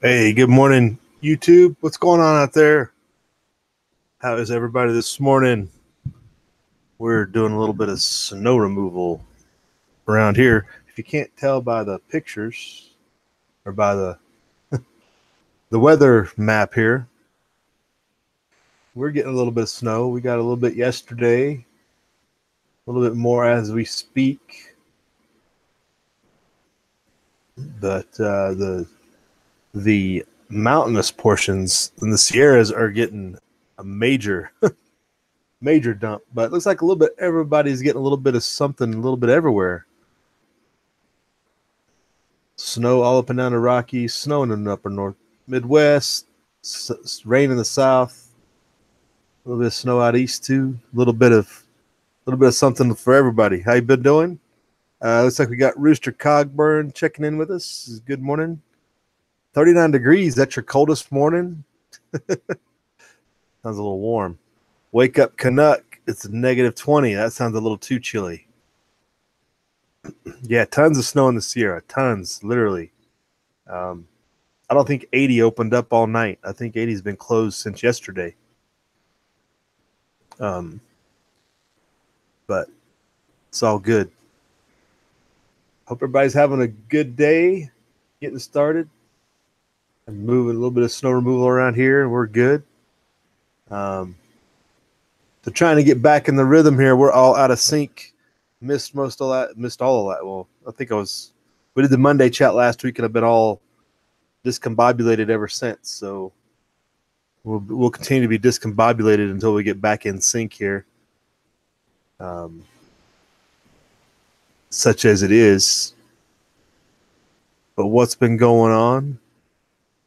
Hey, good morning, YouTube. What's going on out there? How is everybody this morning? We're doing a little bit of snow removal around here. If you can't tell by the pictures or by the weather map here, we're getting a little bit of snow. We got a little bit yesterday, a little bit more as we speak. But the mountainous portions in the Sierras are getting a major dump. But it looks like a little bit everybody's getting a little bit of something, a little bit everywhere. Snow all up and down the Rockies, snow in the upper north, Midwest, rain in the south, a little bit of snow out east too. A little bit of something for everybody. How you been doing? Looks like we got Rooster Cogburn checking in with us. Good morning. 39 degrees. That's your coldest morning. Sounds a little warm. Wake up Canuck. It's a negative 20. That sounds a little too chilly. Yeah, tons of snow in the Sierra. Tons, literally. I don't think 80 opened up all night. I think 80's been closed since yesterday. But it's all good. Hope everybody's having a good day, getting started. I'm moving a little bit of snow removal around here, and we're good. So trying to get back in the rhythm here. We're all out of sync. Missed all of that. Well, we did the Monday chat last week, and I've been all discombobulated ever since. So we'll continue to be discombobulated until we get back in sync here. Such as it is. But what's been going on?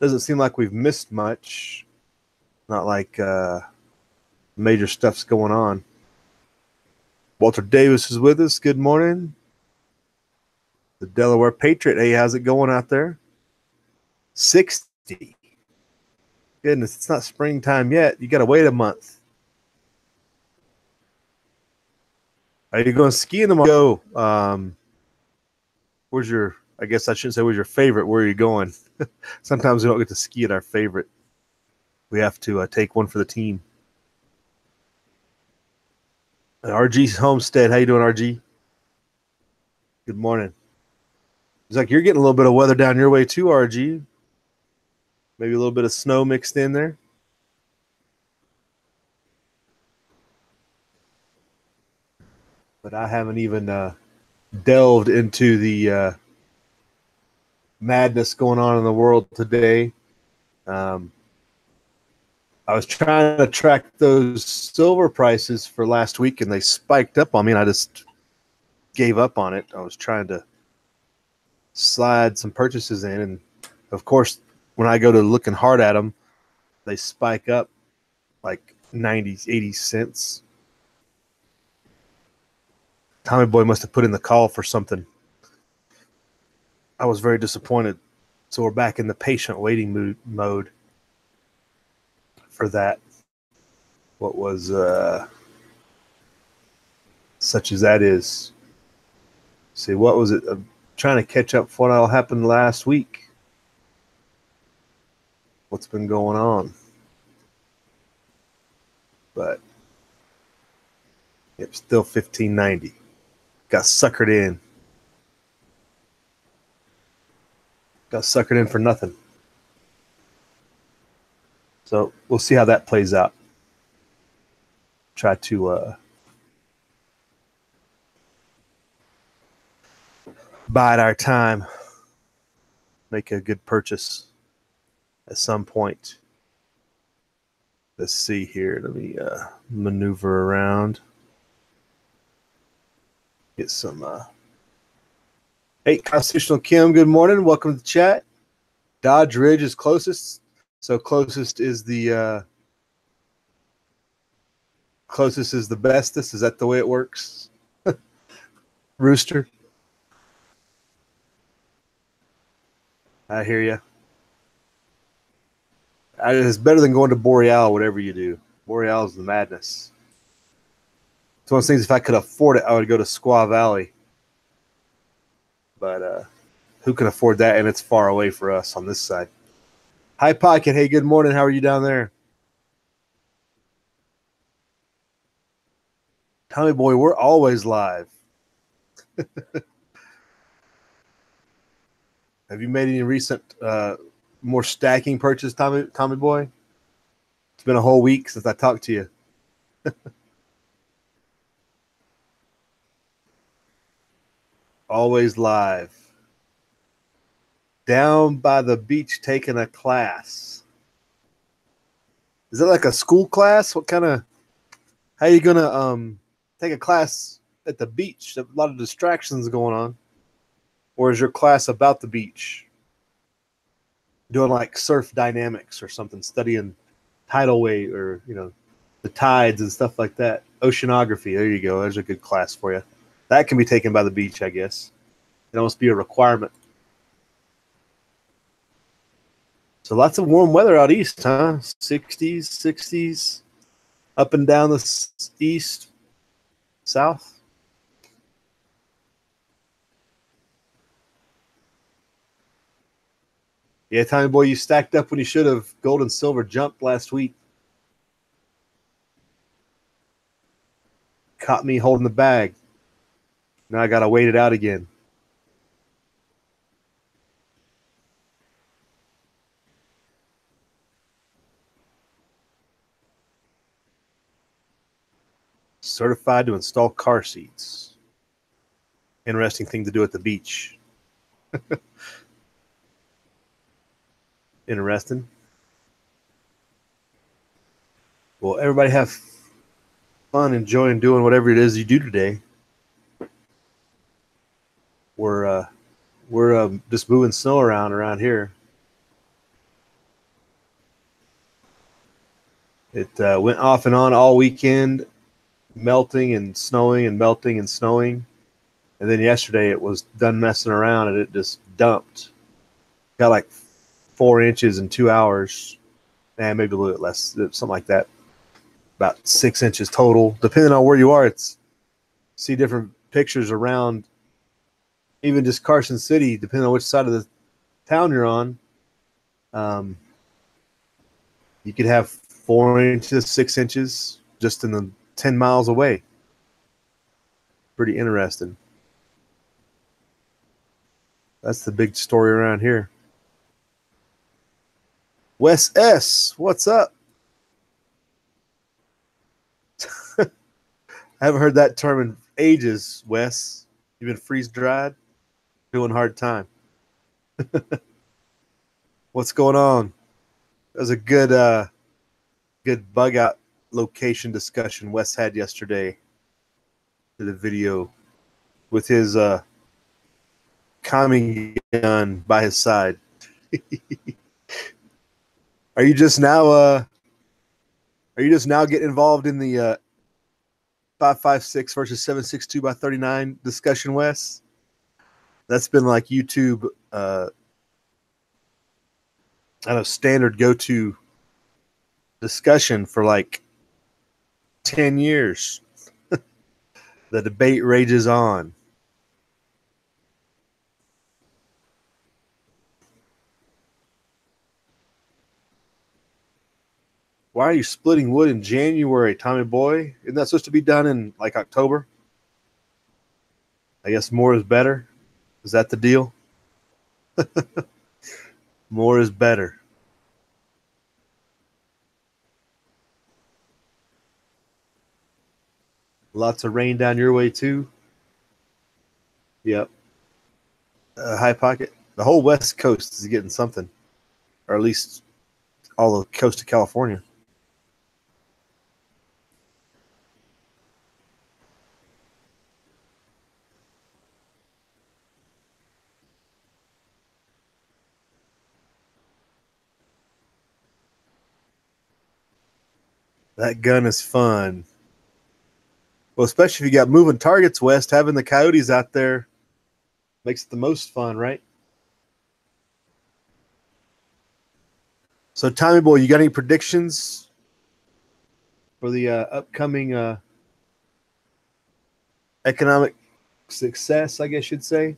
Doesn't seem like we've missed much. Not like major stuff's going on. Walter Davis is with us. Good morning. The Delaware Patriot. Hey, how's it going out there? 60. Goodness, it's not springtime yet. You got to wait a month. Are you going skiing tomorrow? Where's your, I guess I shouldn't say where's your favorite. Where are you going? Sometimes we don't get to ski at our favorite. We have to take one for the team. RG Homestead. How you doing, RG? Good morning. It's like you're getting a little bit of weather down your way too, RG. Maybe a little bit of snow mixed in there. But I haven't even delved into the madness going on in the world today. I was trying to track those silver prices for last week, and they spiked up on me, and I just gave up on it. I was trying to slide some purchases in, and of course, when I go to looking hard at them, they spike up like 90, 80 cents. Tommy Boy must have put in the call for something. I was very disappointed. So we're back in the patient waiting mode for that. What was such as that is. See, what was it? I'm trying to catch up for what all happened last week. What's been going on? But yep, still 1590. Got suckered in. Got suckered in for nothing. So we'll see how that plays out. Try to bide our time. Make a good purchase at some point. Let's see here. Let me maneuver around. Get some. Hey, Constitutional Kim, good morning. Welcome to the chat. Dodge Ridge is closest. So closest is the bestest. Is that the way it works? Rooster. I hear you. It's better than going to Boreal, whatever you do. Boreal is the madness. It's one of those things, if I could afford it, I would go to Squaw Valley. But who can afford that? And it's far away for us on this side. Hi, Pocket. Hey, good morning. How are you down there? Tommy Boy, we're always live. Have you made any recent, more stacking purchase, Tommy Boy? It's been a whole week since I talked to you. Always live. Down by the beach taking a class. Is it like a school class? What kind of, how are you going to take a class at the beach? A lot of distractions going on. Or is your class about the beach? Doing like surf dynamics or something, studying tidal wave or, the tides and stuff like that. Oceanography. There you go. There's a good class for you. That can be taken by the beach, I guess. It almost be a requirement. So lots of warm weather out east, huh? 60s, 60s, up and down the east, south. Yeah, Tommy Boy, you stacked up when you should have. Gold and silver jumped last week. Caught me holding the bag. Now I got to wait it out again. Certified to install car seats. Interesting thing to do at the beach. Interesting. Well, everybody have fun enjoying doing whatever it is you do today. We're just moving snow around here. It went off and on all weekend, melting and snowing and melting and snowing. And then yesterday it was done messing around and it just dumped. Got like 4 inches in 2 hours. And maybe a little bit less, something like that. About 6 inches total. Depending on where you are, it's see different pictures around even just Carson City, depending on which side of the town you're on. You could have 4 inches, 6 inches just in the 10 miles away. Pretty interesting. That's the big story around here. Wes S., what's up? I haven't heard that term in ages, Wes. You've been freeze dried? Doing hard time. What's going on? That was a good bug out location discussion Wes had yesterday. Did a video with his calming gun by his side. Are you just now getting involved in the 5.56 versus 7.62 by 39 discussion, Wes? That's been like YouTube standard go-to discussion for like 10 years. The debate rages on. Why are you splitting wood in January, Tommy Boy? Isn't that supposed to be done in like October? I guess more is better. Is that the deal? More is better. Lots of rain down your way too. Yep. High Pocket. The whole West Coast is getting something, or at least all the coast of California. That gun is fun. Well, especially if you got moving targets, West, having the coyotes out there makes it the most fun, right? So, Tommy Boy, you got any predictions for the upcoming economic success, I guess you'd say?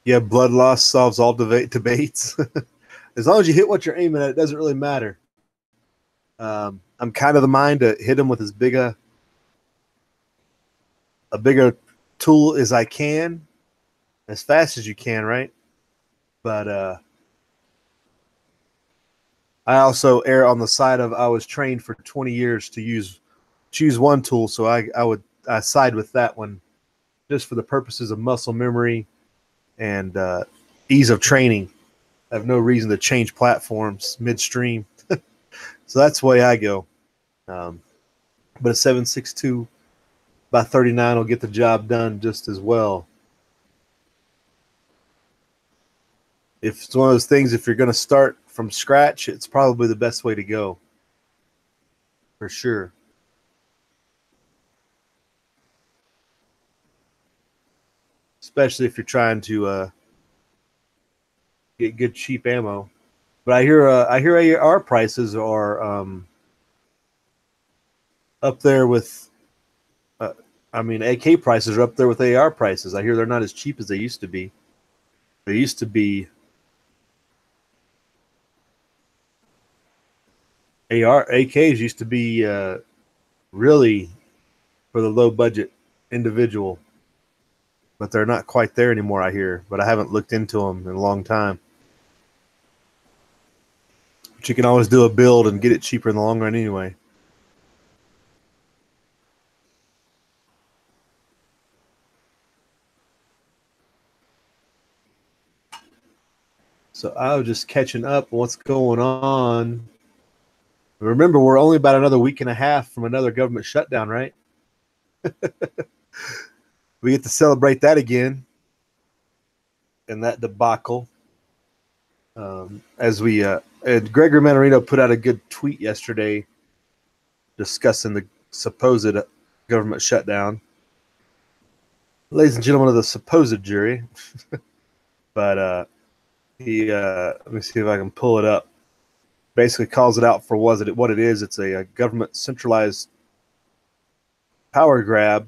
Yeah, blood loss solves all debates. As long as you hit what you're aiming at, it doesn't really matter. I'm kind of the mind to hit him with as big a bigger tool as I can, as fast as you can, right? But I also err on the side of I was trained for 20 years to choose one tool, so I side with that one just for the purposes of muscle memory and ease of training. I have no reason to change platforms midstream, so that's the way I go. Um, but a 7.62 by 39 will get the job done just as well. If it's one of those things, if you're going to start from scratch, it's probably the best way to go, for sure. Especially if you're trying to get good cheap ammo. But I hear AR prices are up there with. Uh, I mean, AK prices are up there with AR prices. I hear they're not as cheap as they used to be. They used to be AKs used to be really for the low budget individual, but they're not quite there anymore. I hear, but I haven't looked into them in a long time. But you can always do a build and get it cheaper in the long run anyway. So I was just catching up on what's going on. Remember, we're only about another week and a half from another government shutdown, right? We get to celebrate that again and that debacle. As we and Gregory Manarino put out a good tweet yesterday discussing the supposed government shutdown. Ladies and gentlemen of the supposed jury, but he let me see if I can pull it up. Basically, calls it out for what it is. It's a government centralized power grab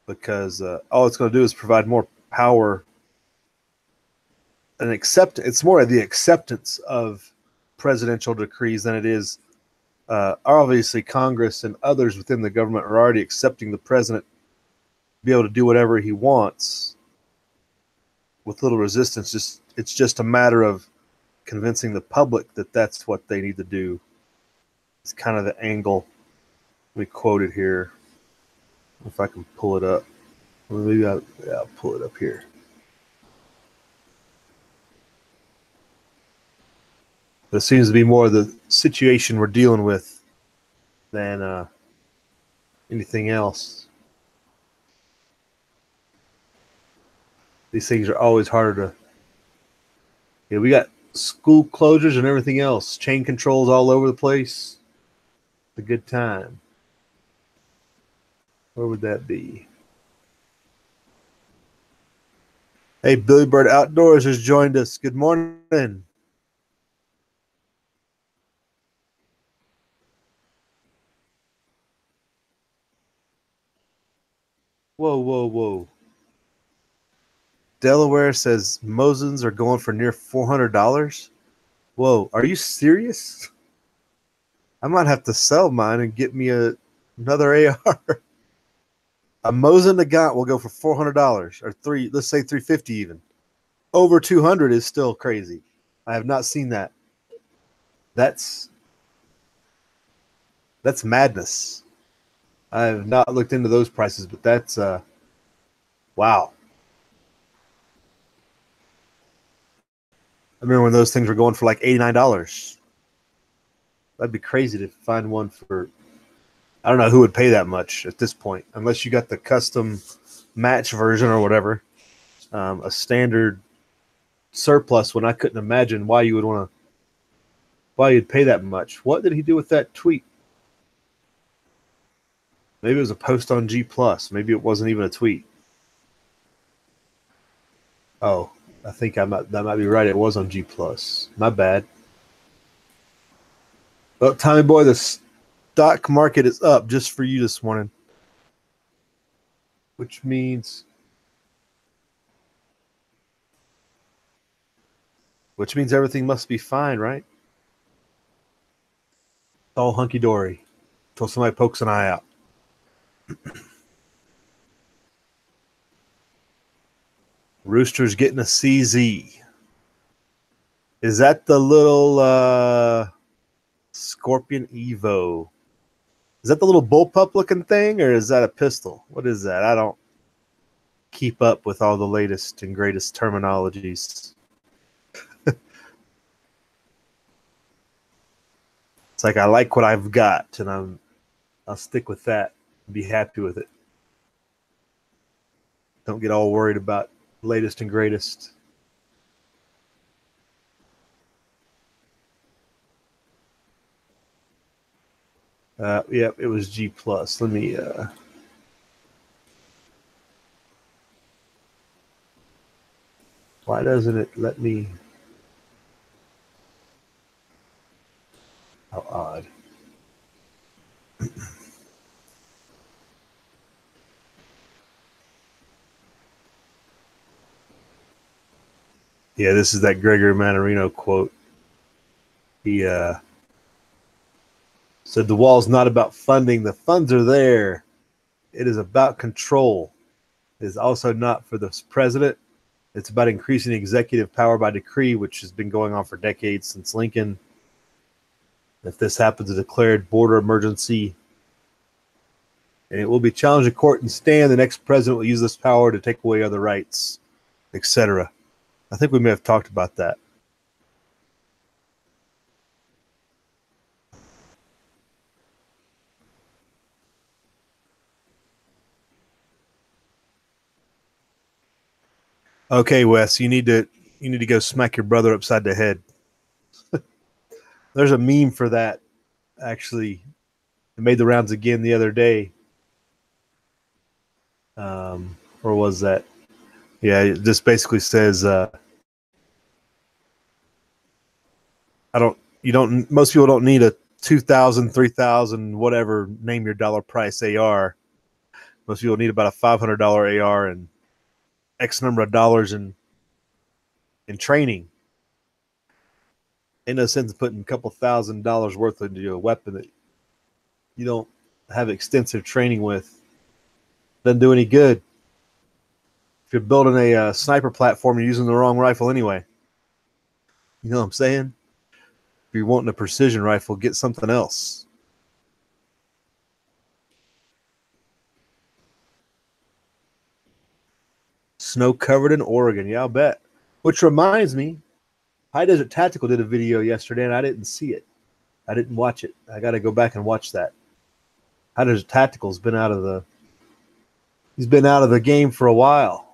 because all it's going to do is provide more power and accept. It's more of the acceptance of presidential decrees than it is. Obviously, Congress and others within the government are already accepting the president to be able to do whatever he wants with little resistance. It's just a matter of convincing the public that that's what they need to do. It's kind of the angle we quoted here. If I can pull it up, maybe I'll pull it up here. But it seems to be more the situation we're dealing with than anything else. These things are always harder to. Yeah, we got school closures and everything else, chain controls all over the place. It's a good time. Where would that be? Hey, Billy Bird Outdoors has joined us. Good morning. Whoa, whoa, whoa. Delaware says Mosins are going for near $400. Whoa, are you serious? I might have to sell mine and get me another AR. A Mosin Nagant will go for $400 or let's say $350 even. Over $200 is still crazy. I have not seen that. That's madness. I have not looked into those prices, but that's wow. I remember when those things were going for like $89. That'd be crazy to find one for. I don't know who would pay that much at this point, unless you got the custom match version or whatever. A standard surplus one. I couldn't imagine why you'd pay that much. What did he do with that tweet? Maybe it was a post on G Plus. Maybe it wasn't even a tweet. Oh, I think that might be right. It was on G Plus. My bad. Well, Tommy Boy, the stock market is up just for you this morning. which means everything must be fine, right? It's all hunky dory until somebody pokes an eye out. Rooster's getting a CZ. Is that the little Scorpion Evo? Is that the little bullpup looking thing, or is that a pistol? What is that? I don't keep up with all the latest and greatest terminologies. It's like I like what I've got, and I'll stick with that. Be happy with it. Don't get all worried about latest and greatest. Yep, it was G plus. Let me. Why doesn't it let me? How odd. Yeah, this is that Gregory Mannarino quote. He said the wall's not about funding. The funds are there. It is about control. It is also not for the president. It's about increasing executive power by decree, which has been going on for decades since Lincoln. If this happens, a declared border emergency, and it will be challenged in court and stand. The next president will use this power to take away other rights, etc. I think we may have talked about that. Okay, Wes, you need to go smack your brother upside the head. There's a meme for that, actually. It made the rounds again the other day. Or was that? Yeah, it just basically says, most people don't need a 2,000, 3,000, whatever, name your dollar price AR. Most people need about a $500 AR and X number of dollars in training. Ain't no sense in putting a couple $1,000s worth into a weapon that you don't have extensive training with. Doesn't do any good. If you're building a sniper platform, you're using the wrong rifle anyway. You know what I'm saying? If you're wanting a precision rifle, get something else. Snow covered in Oregon. Yeah, I'll bet. Which reminds me, High Desert Tactical did a video yesterday, and I didn't see it. I didn't watch it. I got to go back and watch that. High Desert Tactical's been out of the. He's been out of the game for a while.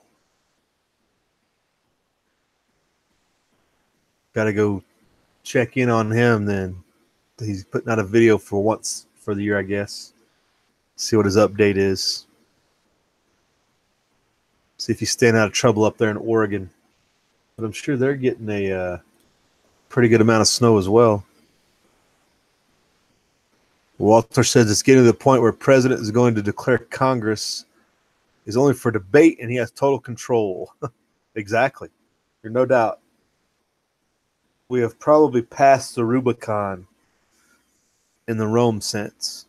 Got to go check in on him then. He's putting out a video for once for the year, I guess. See what his update is. See if he's staying out of trouble up there in Oregon. But I'm sure they're getting a pretty good amount of snow as well. Walter says it's getting to the point where the president is going to declare Congress is only for debate and he has total control. Exactly. There's no doubt. We have probably passed the Rubicon in the Rome sense.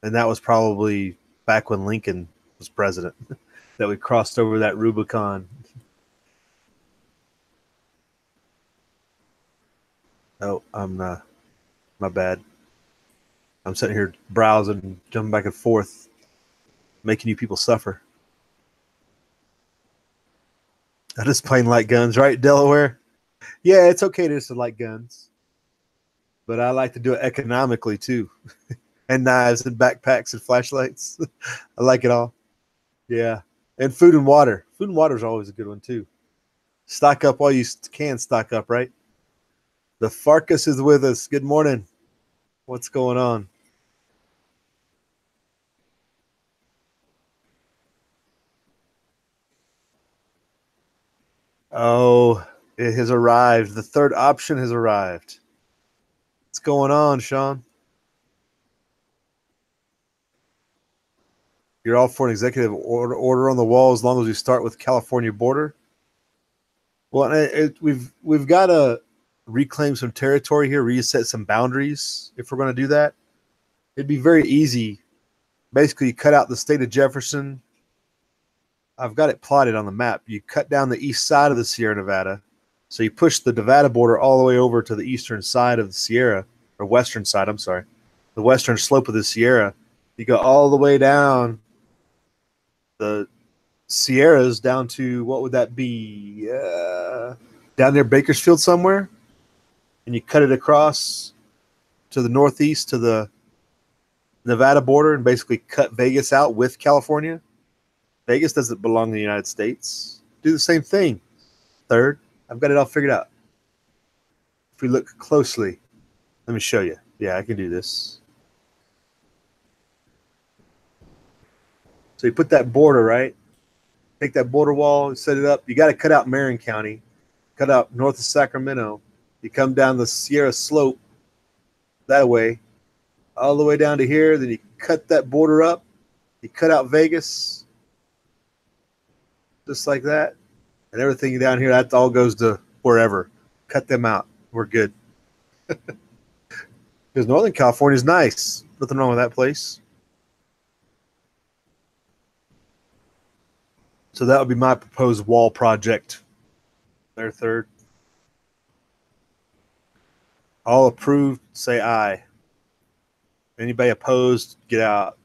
And that was probably back when Lincoln was president that we crossed over that Rubicon. Oh, I'm not. My bad. I'm sitting here browsing, jumping back and forth, making you people suffer. I just plain like guns, right, Delaware? Yeah, it's okay to just like guns. But I like to do it economically, too. And knives and backpacks and flashlights. I like it all. Yeah. And food and water. Food and water is always a good one, too. Stock up while you can stock up, right? The Farkas is with us. Good morning. What's going on? Oh, it has arrived. The third option has arrived. What's going on, Sean? You're all for an executive order on the wall as long as we start with California border. Well, we've got to reclaim some territory here, reset some boundaries if we're going to do that. It'd be very easy. Basically, you cut out the state of Jefferson. I've got it plotted on the map. You cut down the east side of the Sierra Nevada. So you push the Nevada border all the way over to the eastern side of the Sierra, or western side, I'm sorry, the western slope of the Sierra. You go all the way down the Sierras down to, what would that be? Down near Bakersfield somewhere. And you cut it across to the northeast to the Nevada border and basically cut Vegas out with California. Vegas doesn't belong to the United States. Do the same thing. Third, I've got it all figured out. If we look closely, let me show you. Yeah, I can do this. So you put that border, right? Take that border wall, set it up. You got to cut out Marin County, cut out north of Sacramento. You come down the Sierra slope that way, all the way down to here. Then you cut that border up. You cut out Vegas, just like that. And everything down here, that all goes to wherever. Cut them out. We're good. Because Northern California is nice. Nothing wrong with that place. So that would be my proposed wall project. There, third. All approved, say aye. Anybody opposed, get out.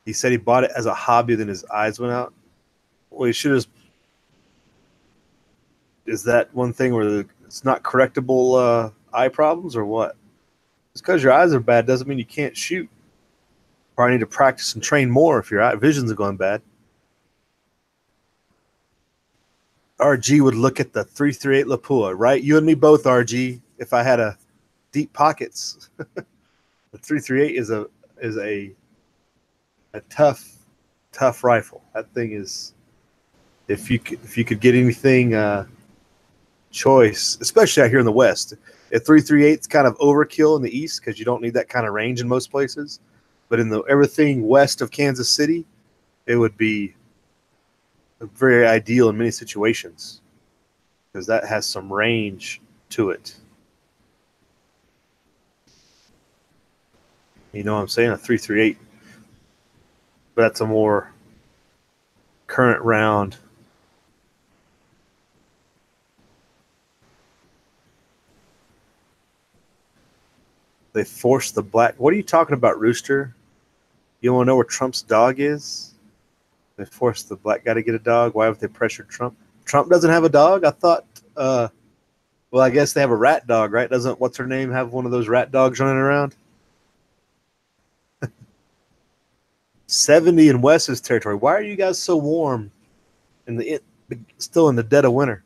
He said he bought it as a hobby, then his eyes went out. Well, he should have. Is that one thing where it's not correctable eye problems or what? Just because your eyes are bad doesn't mean you can't shoot. Probably need to practice and train more if your eye visions are going bad. RG would look at the 338 Lapua, right? You and me both, RG. If I had a deep pockets, the 338 is a tough rifle. That thing is, if you could get anything choice, especially out here in the West. A 338 is kind of overkill in the East because you don't need that kind of range in most places. But in everything west of Kansas City, it would be very ideal in many situations because that has some range to it. You know what I'm saying? A 338. But that's a more current round. They forced the black. What are you talking about, Rooster? You want to know where Trump's dog is? They forced the black guy to get a dog. Why would they pressure Trump? Trump doesn't have a dog? I thought, well, I guess they have a rat dog, right? Doesn't, what's her name, have one of those rat dogs running around? 70 in Wes's territory. Why are you guys so warm still in the dead of winter?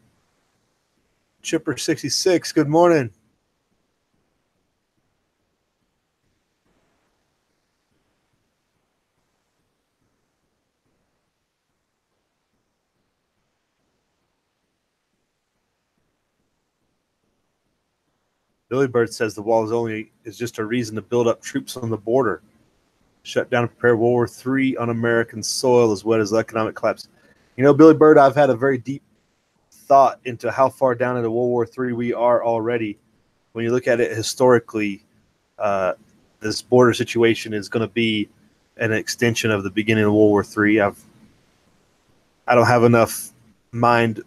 Chipper 66, good morning. Billy Bird says the wall is just a reason to build up troops on the border. Shut down and prepare World War III on American soil as well as economic collapse. You know, Billy Bird, I've had a very deep thought into how far down into World War III we are already. When you look at it historically, this border situation is going to be an extension of the beginning of World War III. I don't have enough mind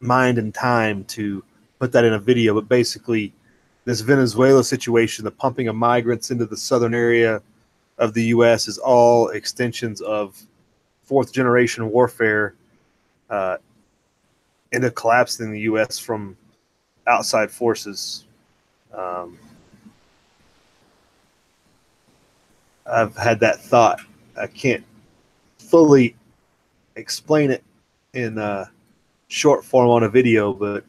and time to put that in a video, but basically this Venezuela situation, the pumping of migrants into the southern area of the U.S. is all extensions of fourth generation warfare into collapsing the U.S. from outside forces. I've had that thought. I can't fully explain it in short form on a video, but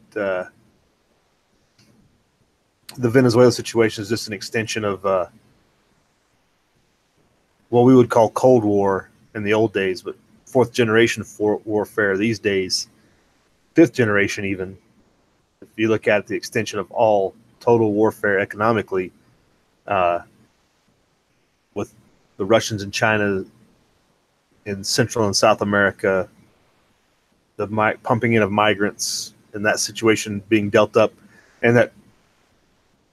the Venezuela situation is just an extension of what we would call Cold War in the old days, but fourth generation warfare these days, fifth generation even. If you look at the extension of all total warfare economically, with the Russians and China in Central and South America, the pumping in of migrants, and that situation being dealt up, and that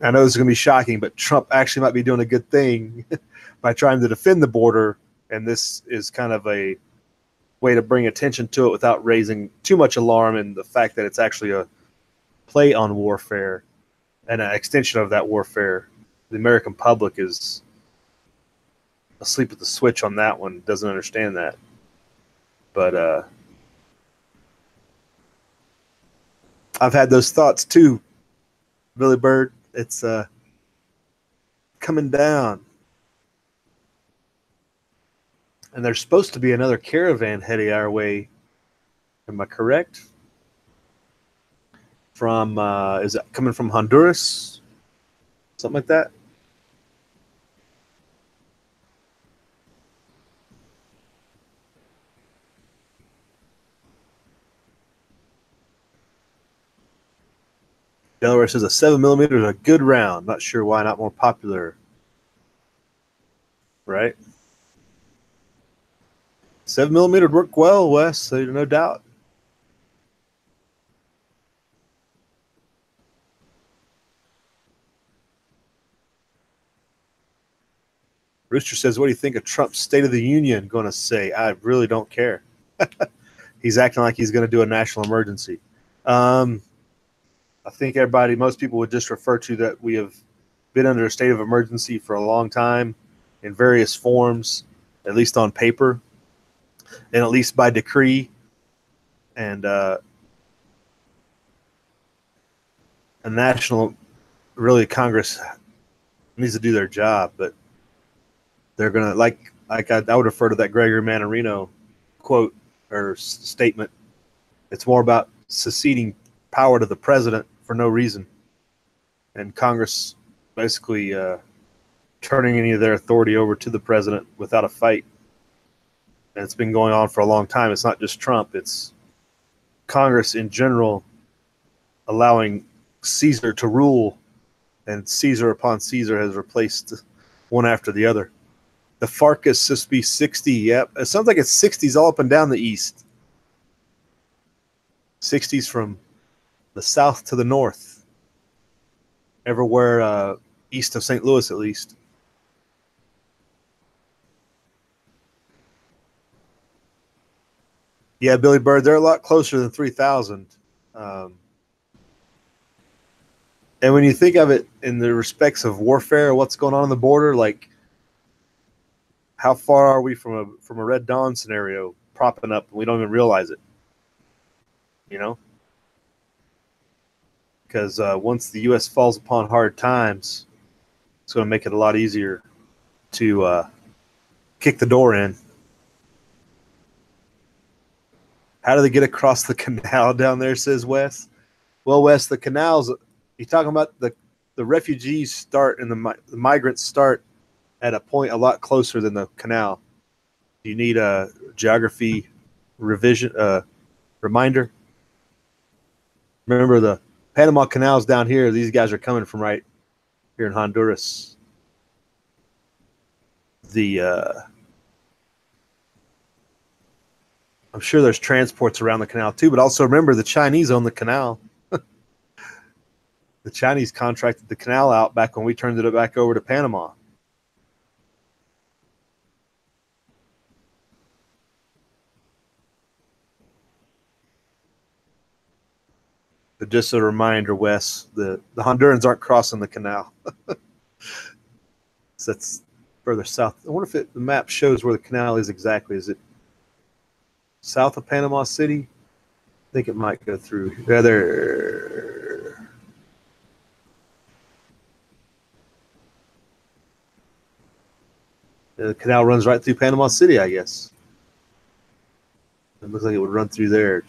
I know this is going to be shocking, but Trump actually might be doing a good thing by trying to defend the border, and this is kind of a way to bring attention to it without raising too much alarm, and the fact that it's actually a play on warfare and an extension of that warfare. The American public is asleep at the switch on that one, doesn't understand that. But I've had those thoughts too, Billy Bird. It's coming down. And there's supposed to be another caravan heading our way. Am I correct? From is it coming from Honduras? Something like that? Delaware says a 7mm is a good round. Not sure why not more popular. Right? 7mm would work well, Wes, so no doubt. Rooster says, what do you think of Trump's State of the Union going to say? I really don't care. He's acting like he's going to do a national emergency. I think most people would just refer to that we have been under a state of emergency for a long time in various forms, at least on paper, and at least by decree. And a national, really, Congress needs to do their job, but they're going to, like I would refer to that Gregory Mannarino quote or statement. It's more about seceding power to the president for no reason, and Congress basically turning any of their authority over to the president without a fight. And it's been going on for a long time. It's not just Trump. It's Congress in general allowing Caesar to rule, and Caesar upon Caesar has replaced one after the other. The FARC is supposed to be 60. Yep. It sounds like it's 60s all up and down the east. 60s from the south to the north. Everywhere east of St. Louis, at least. Yeah, Billy Bird, they're a lot closer than 3,000. And when you think of it in the respects of warfare, what's going on the border, like, how far are we from a Red Dawn scenario propping up, and we don't even realize it? You know? Because once the U.S. falls upon hard times, it's going to make it a lot easier to kick the door in. How do they get across the canal down there, says Wes? Well, Wes, the canals, you're talking about the refugees start and the migrants start at a point a lot closer than the canal. Do you need a geography revision reminder? Remember, the Panama Canal's down here. These guys are coming from right here in Honduras. I'm sure there's transports around the canal too, but also remember the Chinese own the canal. The Chinese contracted the canal out back when we turned it back over to Panama. But just a reminder, Wes, the Hondurans aren't crossing the canal. So that's further south. I wonder if the map shows where the canal is exactly. Is it south of Panama City? I think it might go through. Yeah, there. The canal runs right through Panama City, I guess. It looks like it would run through there.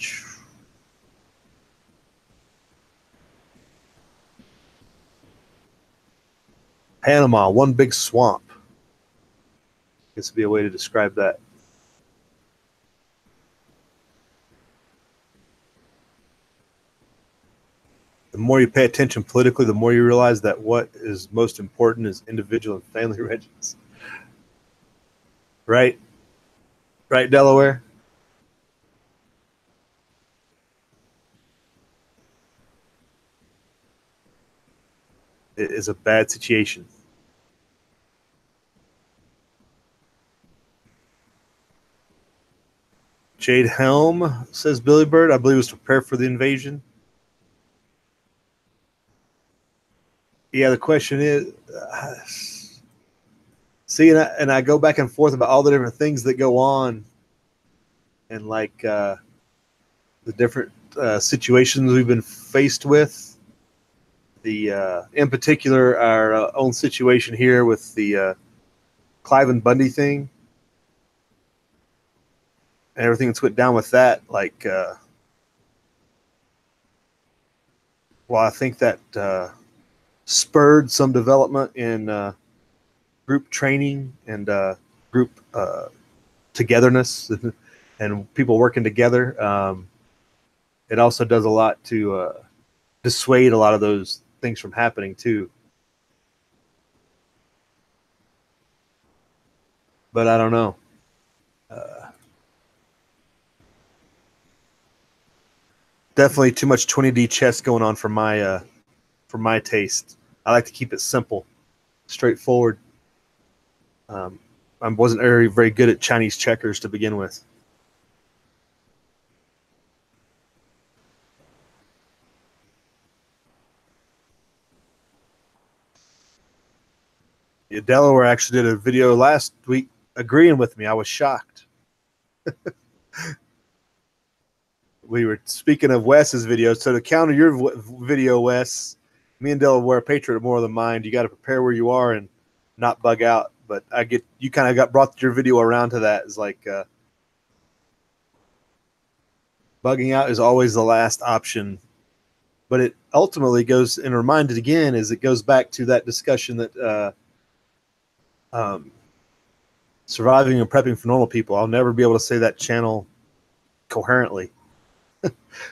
Panama, one big swamp. I guess would be a way to describe that. The more you pay attention politically, the more you realize that what is most important is individual and family rights. Right? Right, Delaware? It is a bad situation. Jade Helm, says Billy Bird, I believe was to prepare for the invasion. Yeah, the question is, see, and I go back and forth about all the different things that go on, and like the different situations we've been faced with. In particular, our own situation here with the Cliven Bundy thing, and everything that's went down with that. Like, well, I think that spurred some development in group training and group togetherness and people working together. It also does a lot to dissuade a lot of those things from happening too. But I don't know. Definitely too much 20D chess going on for my taste. I like to keep it simple, straightforward. I wasn't very good at Chinese checkers to begin with. Yeah, Delaware actually did a video last week agreeing with me. I was shocked. We were speaking of Wes's video. So to counter your video, Wes, me and Delaware Patriot are more of the mind. You got to prepare where you are and not bug out. But I get you kind of got brought your video around to that. It's like bugging out is always the last option. But it ultimately goes and reminded again is it goes back to that discussion that surviving and prepping for normal people. I'll never be able to say that channel coherently.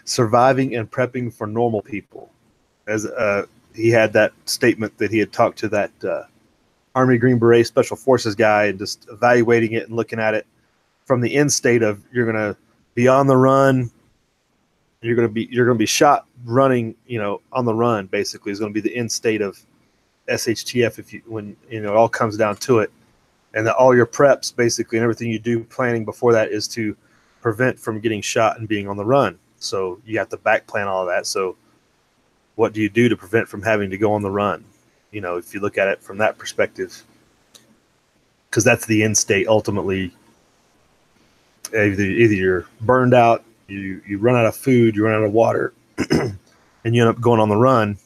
Surviving and prepping for normal people. As he had that statement that he had talked to that Army Green Beret Special Forces guy and just evaluating it and looking at it from the end state of you're going to be on the run. You're going to be shot running, on the run. Basically, is going to be the end state of SHTF when it all comes down to it, and that all your preps basically and everything you do planning before that is to prevent from getting shot and being on the run. So you have to back plan all of that. So what do you do to prevent from having to go on the run? If you look at it from that perspective, because that's the end state ultimately. Either you're burned out, you run out of food, you run out of water, and you end up going on the run.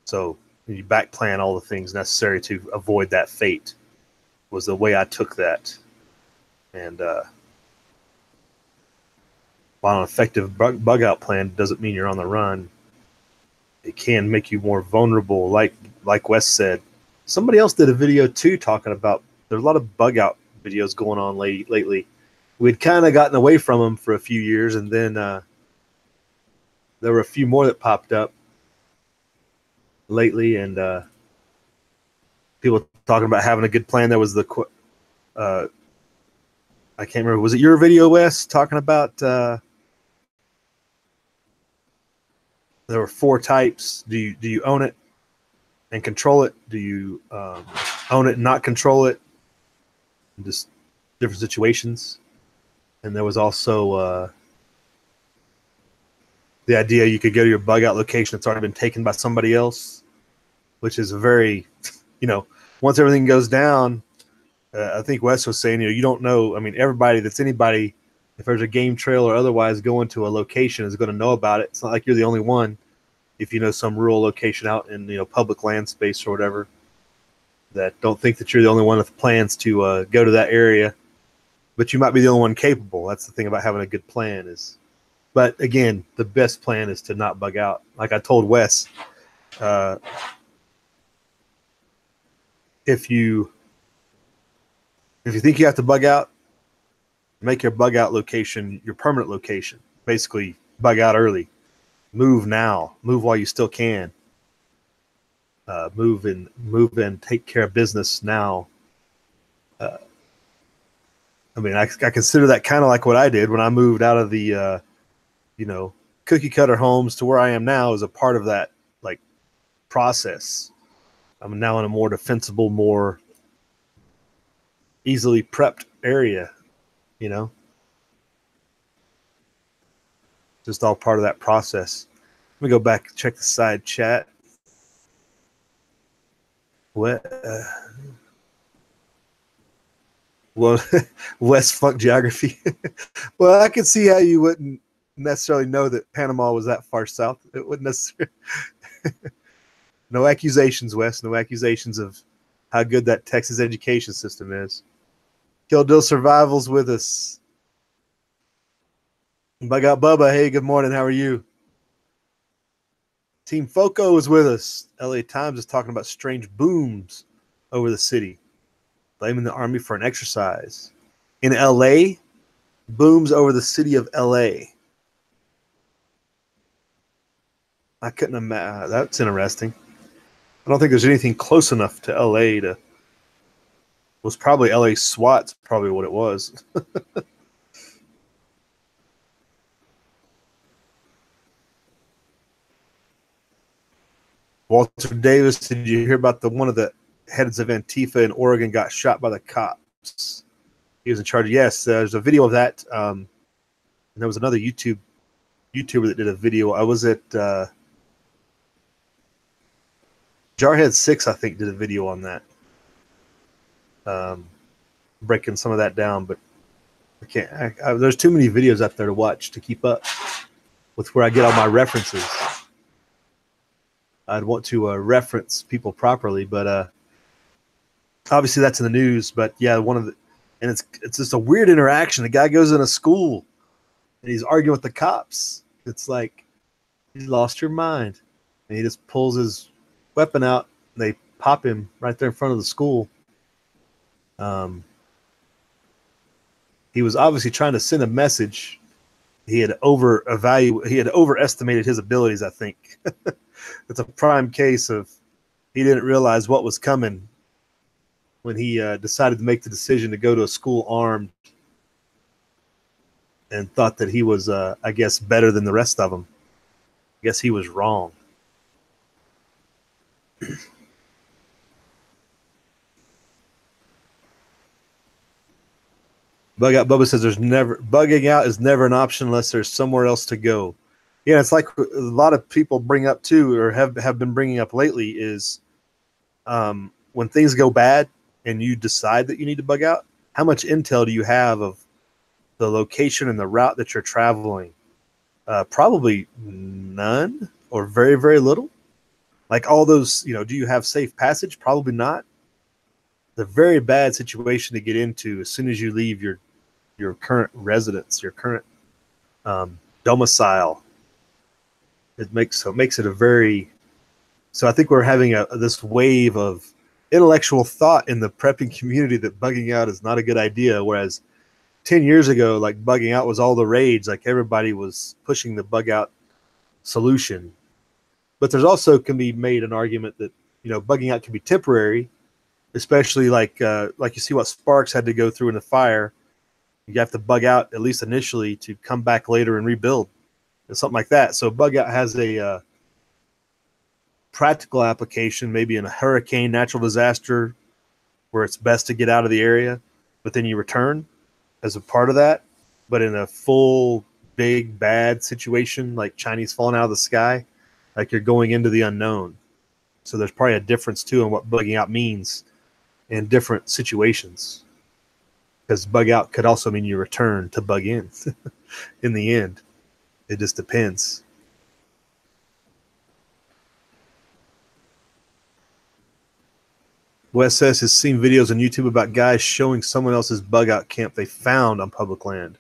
So you back plan all the things necessary to avoid that fate was the way I took that. And while an effective bug out plan doesn't mean you're on the run, it can make you more vulnerable. Like Wes said, somebody else did a video too talking about there's a lot of bug out videos going on lately. We'd kind of gotten away from them for a few years, and then there were a few more that popped up lately, and people talking about having a good plan. There was the I can't remember. Was it your video, Wes, talking about there were 4 types? Do you own it and control it? Do you own it and not control it? Just different situations. And there was also the idea you could go to your bug out location that's already been taken by somebody else, which is a very, once everything goes down, I think Wes was saying, you don't know. I mean, everybody that's anybody, if there's a game trail or otherwise going to a location is going to know about it. It's not like you're the only one. If you know some rural location out in, public land space or whatever, that don't think that you're the only one with plans to go to that area, but you might be the only one capable. That's the thing about having a good plan is, but again, the best plan is to not bug out. Like I told Wes, if you think you have to bug out, make your bug out location your permanent location. Basically, bug out early. Move now. Move while you still can. Move and take care of business now. I mean, I consider that kind of like what I did when I moved out of the, cookie cutter homes to where I am now is a part of that like process. I'm now in a more defensible, more easily prepped area, just all part of that process. Let me go back and check the side chat. What? Well, West Funk geography. Well, I can see how you wouldn't necessarily know that Panama was that far south. It wouldn't necessarily. No accusations, Wes. No accusations of how good that Texas education system is. Kill Dill Survival's with us. Bug Out Bubba, hey, good morning. How are you? Team Foco is with us. LA Times is talking about strange booms over the city, blaming the Army for an exercise. In LA, booms over the city of LA. I couldn't imagine. That's interesting. I don't think there's anything close enough to LA to. Was probably LA SWAT's probably what it was. Walter Davis, did you hear about one of the heads of Antifa in Oregon got shot by the cops? He was in charge. Yes, there's a video of that. And there was another YouTuber that did a video. I was at Jarhead 6, I think, did a video on that. Breaking some of that down, but I can't. There's too many videos out there to watch to keep up with where I get all my references. I'd want to reference people properly, but obviously that's in the news. But yeah, and it's just a weird interaction. The guy goes in a school and he's arguing with the cops. It's like you lost your mind, and he just pulls his weapon out and they pop him right there in front of the school. He was obviously trying to send a message. He had overestimated his abilities, I think. It's a prime case of he didn't realize what was coming when he decided to make the decision to go to a school armed and thought that he was, I guess, better than the rest of them. I guess he was wrong. Bug Out Bubba says bugging out is never an option unless there's somewhere else to go. Yeah, it's like a lot of people bring up too, or have been bringing up lately, is when things go bad and you decide that you need to bug out, how much intel do you have of the location and the route that you're traveling? Probably none, or very, very little. Like all those, do you have safe passage? Probably not. It's a very bad situation to get into as soon as you leave your current residence, your current domicile. It makes it a very. So I think we're having this wave of intellectual thought in the prepping community that bugging out is not a good idea. Whereas 10 years ago, like bugging out was all the rage. Like everybody was pushing the bug out solution. But there's also can be made an argument that bugging out can be temporary, especially like you see what Sparks had to go through in the fire. You have to bug out at least initially to come back later and rebuild, and something like that. So bug out has a practical application, maybe in a hurricane, natural disaster, where it's best to get out of the area, but then you return as a part of that. But in a full, big, bad situation like Chinese falling out of the sky, like you're going into the unknown. So there's probably a difference too in what bugging out means in different situations. Because bug out could also mean you return to bug in in the end. It just depends. Wes says has seen videos on YouTube about guys showing someone else's bug out camp they found on public land.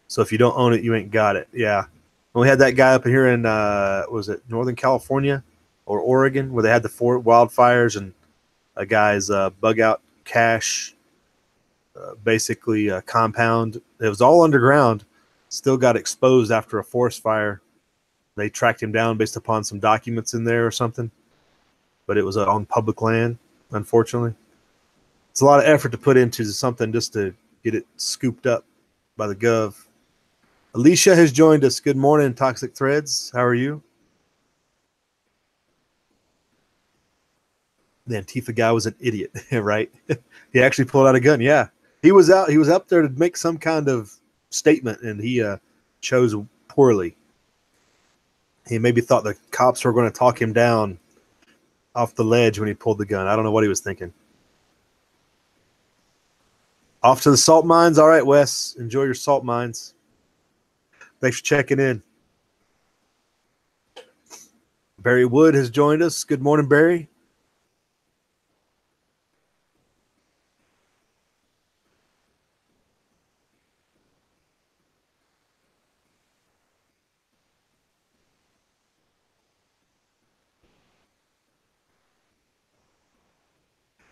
So if you don't own it, you ain't got it. Yeah. And we had that guy up here in, was it Northern California or Oregon, where they had the 4 wildfires and a guy's bug out cache. Basically a compound. It was all underground, still got exposed after a forest fire. They tracked him down based upon some documents in there or something, but it was on public land, unfortunately. It's a lot of effort to put into something just to get it scooped up by the gov. Alicia has joined us. Good morning, Toxic Threads. How are you? The Antifa guy was an idiot, right? He actually pulled out a gun. Yeah, he was up there to make some kind of statement, and he chose poorly. He maybe thought the cops were going to talk him down off the ledge when he pulled the gun. I don't know what he was thinking. Off to the salt mines. All right, Wes. Enjoy your salt mines. Thanks for checking in. Barry Wood has joined us. Good morning, Barry.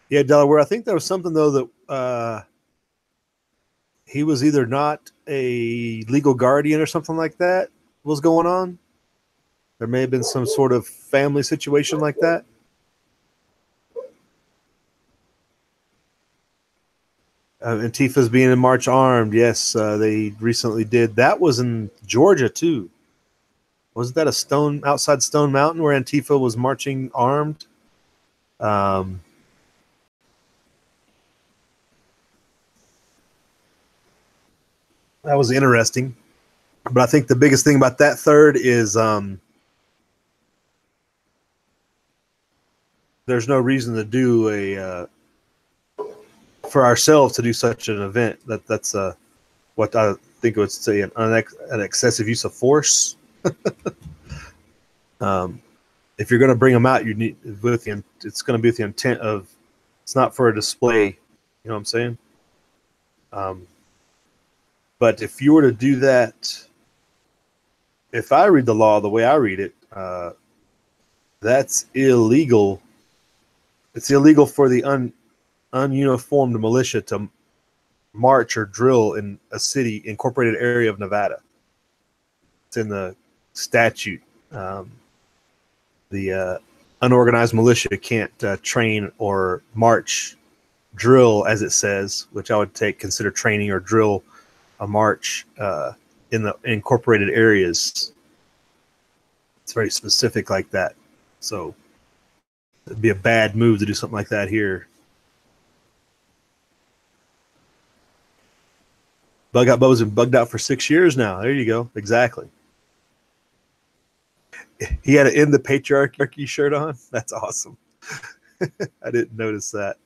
Yeah, Delaware. I think there was something, though, that he was either not a legal guardian or something like that was going on. There may have been some sort of family situation like that. Antifa's being in March armed. Yes, they recently did. That was in Georgia, too. Wasn't that outside Stone Mountain where Antifa was marching armed? That was interesting. But I think the biggest thing about that third is there's no reason to do for ourselves to do such an event. That's what I think would say an excessive use of force. If you're going to bring them out, it's going to be with the intent of, it's not for a display. You know what I'm saying? But if you were to do that, if I read the law the way I read it, that's illegal. It's illegal for the ununiformed militia to march or drill in a city incorporated area of Nevada. It's in the statute. The unorganized militia can't train or march, drill, as it says, which I would consider training or drill a march in the incorporated areas. It's very specific like that. So it'd be a bad move to do something like that here. Bug Out Bubba's been bugged out for 6 years now. There you go. Exactly. He had an End the Patriarchy shirt on. That's awesome. I didn't notice that.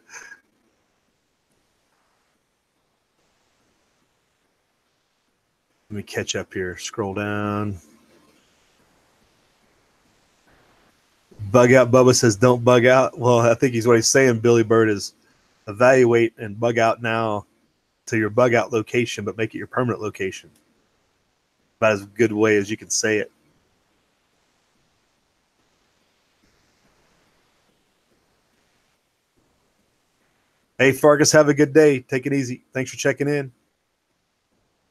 Let me catch up here. Scroll down. Bug Out Bubba says, don't bug out. Well, I think what he's saying, Billy Bird, is evaluate and bug out now to your bug out location, but make it your permanent location. About as good a way as you can say it. Hey, Fargus, have a good day. Take it easy. Thanks for checking in.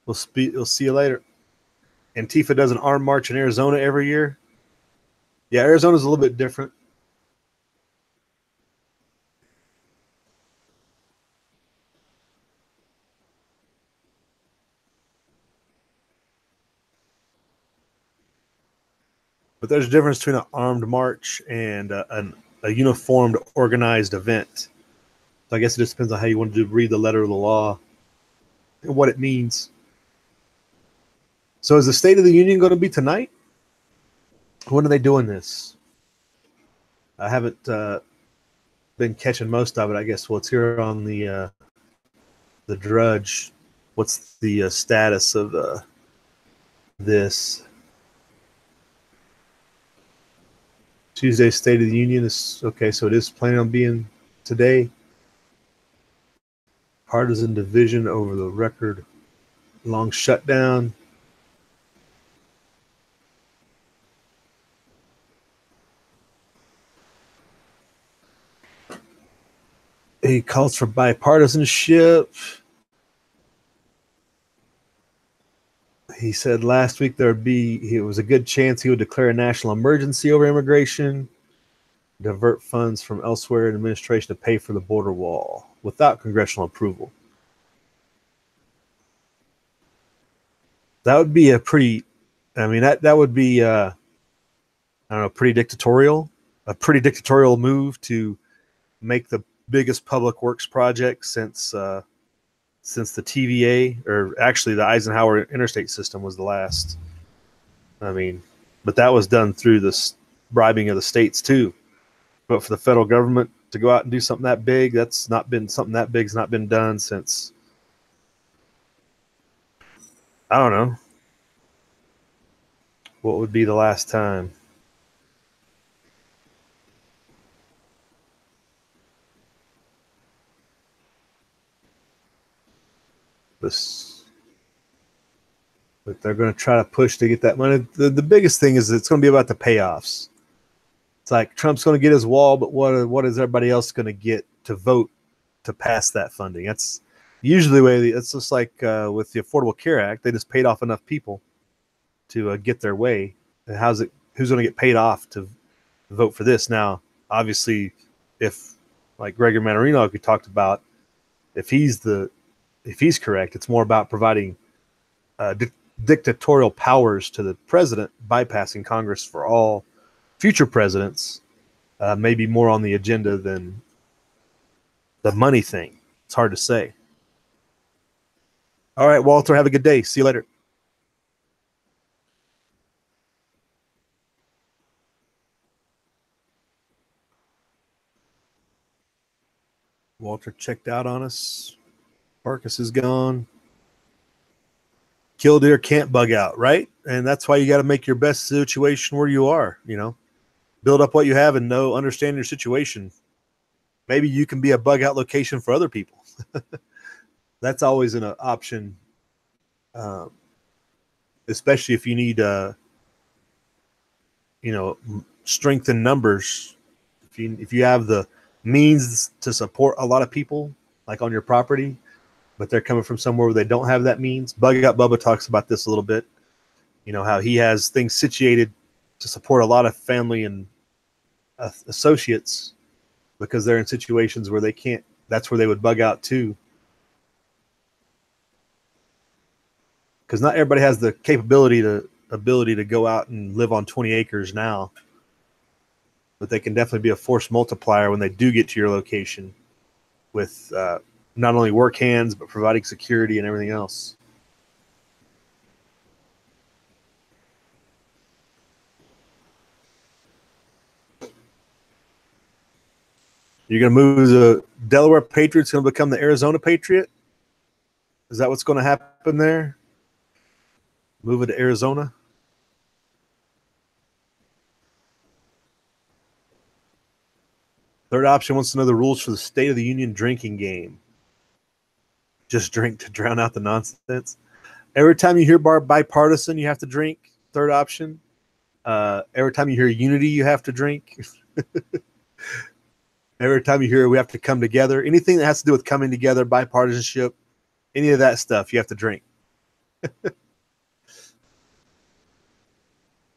We'll see you later. Antifa does an armed march in Arizona every year. Yeah, Arizona's a little bit different. But there's a difference between an armed march and a uniformed, organized event. So I guess it just depends on how you want to read the letter of the law and what it means. So is the State of the Union going to be tonight? When are they doing this? I haven't been catching most of it. I guess what's here on the Drudge. What's the status of this? Tuesday State of the Union is okay. So it is planning on being today. Partisan division over the record long shutdown. He calls for bipartisanship. He said last week it was a good chance he would declare a national emergency over immigration, divert funds from elsewhere in administration to pay for the border wall without congressional approval. That would be that would be, I don't know, a pretty dictatorial move to make the biggest public works project since the TVA, or actually the Eisenhower interstate system was the last. But that was done through this bribing of the states too. But for the federal government to go out and do something that big, that's not been something that big's not been done since, I don't know, what would be the last time? This, but they're going to try to push to get that money. The biggest thing is it's going to be about the payoffs. It's like Trump's going to get his wall, but what is everybody else going to get to vote to pass that funding? That's usually the way. It's just like with the Affordable Care Act, they just paid off enough people to get their way. And who's going to get paid off to vote for this? Now, obviously, if like Gregor Mannarino, like we talked about, if he's correct, it's more about providing dictatorial powers to the president, bypassing Congress for all future presidents. Maybe more on the agenda than the money thing. It's hard to say. All right, Walter, have a good day. See you later. Walter checked out on us. Marcus is gone. Killdeer can't bug out, right? And that's why you got to make your best situation where you are, build up what you have and understand your situation. Maybe you can be a bug out location for other people. That's always an option, especially if you need, strength in numbers. If you have the means to support a lot of people, like on your property, but they're coming from somewhere where they don't have that means. Bug Out Bubba talks about this a little bit. How he has things situated to support a lot of family and associates because they're in situations where they can't. That's where they would bug out too. Because not everybody has the ability to go out and live on 20 acres now. But they can definitely be a force multiplier when they do get to your location with not only work hands, but providing security and everything else. You're going to move the Delaware Patriots, going to become the Arizona Patriot? Is that what's going to happen there? Move it to Arizona? Third option wants to know the rules for the State of the Union drinking game. Just drink to drown out the nonsense. Every time you hear bipartisan, you have to drink. Third option. Every time you hear unity, you have to drink. Every time you hear we have to come together, anything that has to do with coming together, bipartisanship, any of that stuff, you have to drink.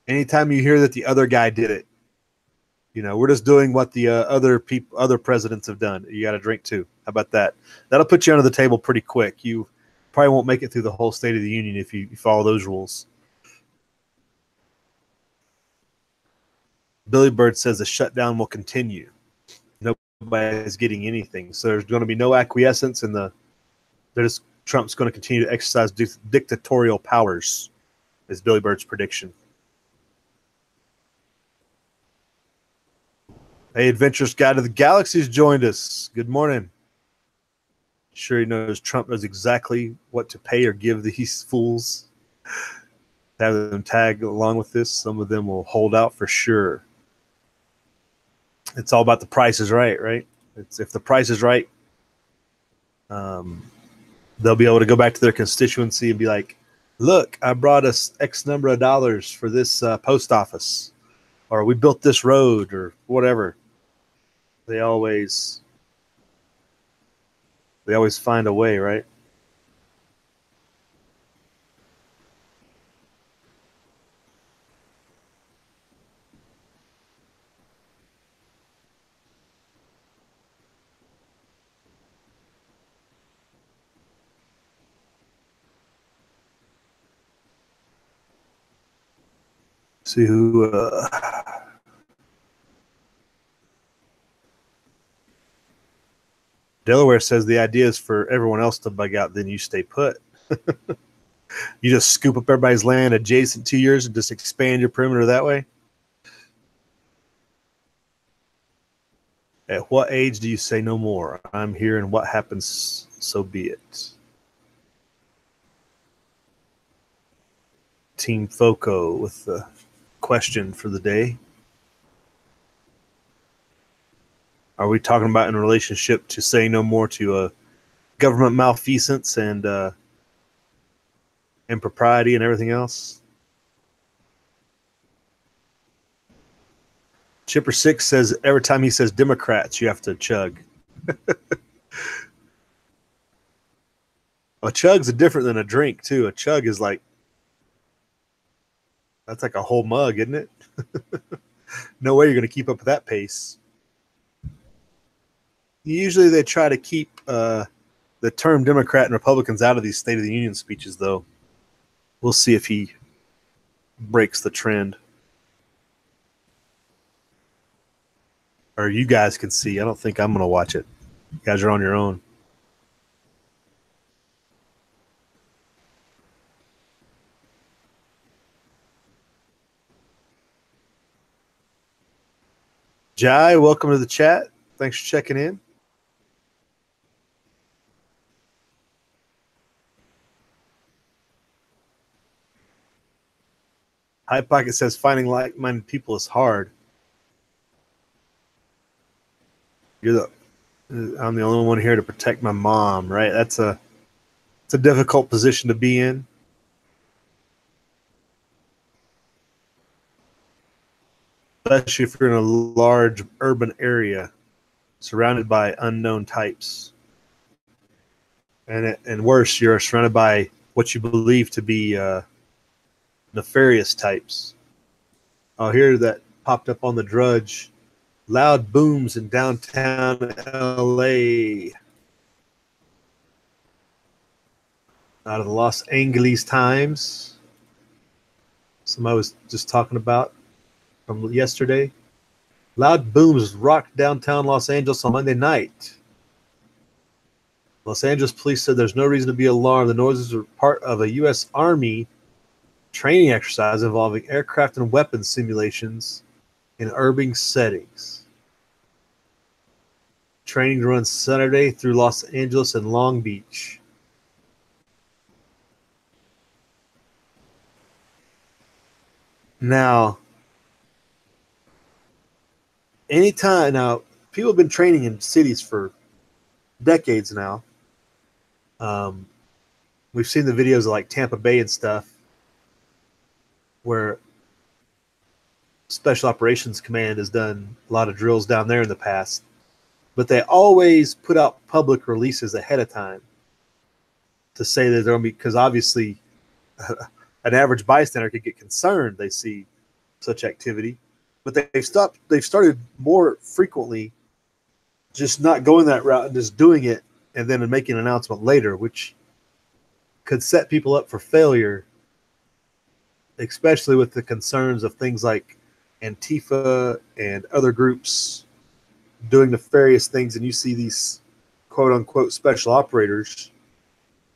Anytime you hear that the other guy did it, we're just doing what the other presidents have done. You got to drink too. How about that? That'll put you under the table pretty quick. You probably won't make it through the whole State of the Union if you follow those rules. Billy Bird says the shutdown will continue. Nobody is getting anything. So there's going to be no acquiescence in Trump's going to continue to exercise dictatorial powers, is Billy Bird's prediction. Hey, Adventurous Guide to the Galaxy's joined us. Good morning. Sure he knows Trump knows exactly what to pay or give these fools. Have them tag along with this. Some of them will hold out for sure. It's all about the price is right, right? If the price is right, they'll be able to go back to their constituency and be like, look, I brought us X number of dollars for this post office, or we built this road, or whatever. They always find a way, right? See who. Delaware says the idea is for everyone else to bug out, then you stay put. You just scoop up everybody's land adjacent to yours and just expand your perimeter that way. At what age do you say no more? I'm here, and what happens, so be it. Team Foco with the question for the day. Are we talking about in relationship to saying no more to government malfeasance and impropriety and everything else? Chipper6 says every time he says Democrats, you have to chug. A chug's different than a drink, too. A chug is like, that's like a whole mug, isn't it? No way you're going to keep up with that pace. Usually they try to keep the term Democrat and Republicans out of these State of the Union speeches, though. We'll see if he breaks the trend. Or you guys can see. I don't think I'm going to watch it. You guys are on your own. Jai, welcome to the chat. Thanks for checking in. High Pocket says finding like-minded people is hard. I'm the only one here to protect my mom, right? It's a difficult position to be in. Especially if you're in a large urban area surrounded by unknown types. And worse, you're surrounded by what you believe to be nefarious types. Oh, here that popped up on the Drudge. Loud booms in downtown LA. Out of the Los Angeles Times. Somebody was just talking about from yesterday. Loud booms rocked downtown Los Angeles on Monday night. Los Angeles police said there's no reason to be alarmed. The noises are part of a U.S. Army training exercise involving aircraft and weapons simulations in urban settings. Training runs Saturday through Los Angeles and Long Beach. Now, people have been training in cities for decades now. We've seen the videos of like Tampa Bay and stuff where Special Operations Command has done a lot of drills down there in the past, but they always put out public releases ahead of time to say that they're going to be, because obviously an average bystander could get concerned they see such activity, but they've started more frequently just not going that route and just doing it and then making an announcement later, which could set people up for failure, especially with the concerns of things like Antifa and other groups doing nefarious things. And you see these quote unquote special operators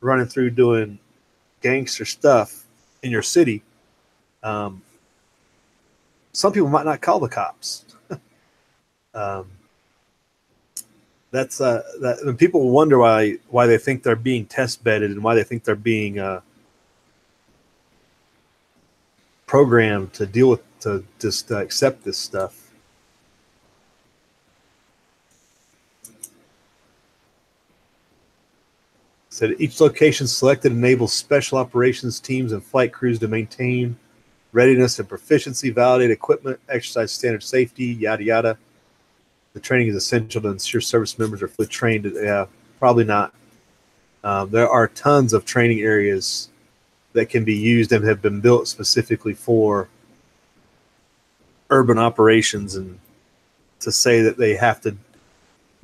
running through doing gangster stuff in your city. Some people might not call the cops. That's that. And people wonder why they think they're being test bedded and why they think they're being programmed to deal with, to just accept this stuff. Said each location selected enables special operations teams and flight crews to maintain readiness and proficiency, validate equipment, exercise standard safety, yada yada. The training is essential to ensure service members are fully trained. Yeah, probably not. There are tons of training areas that can be used and have been built specifically for urban operations, and to say that they have to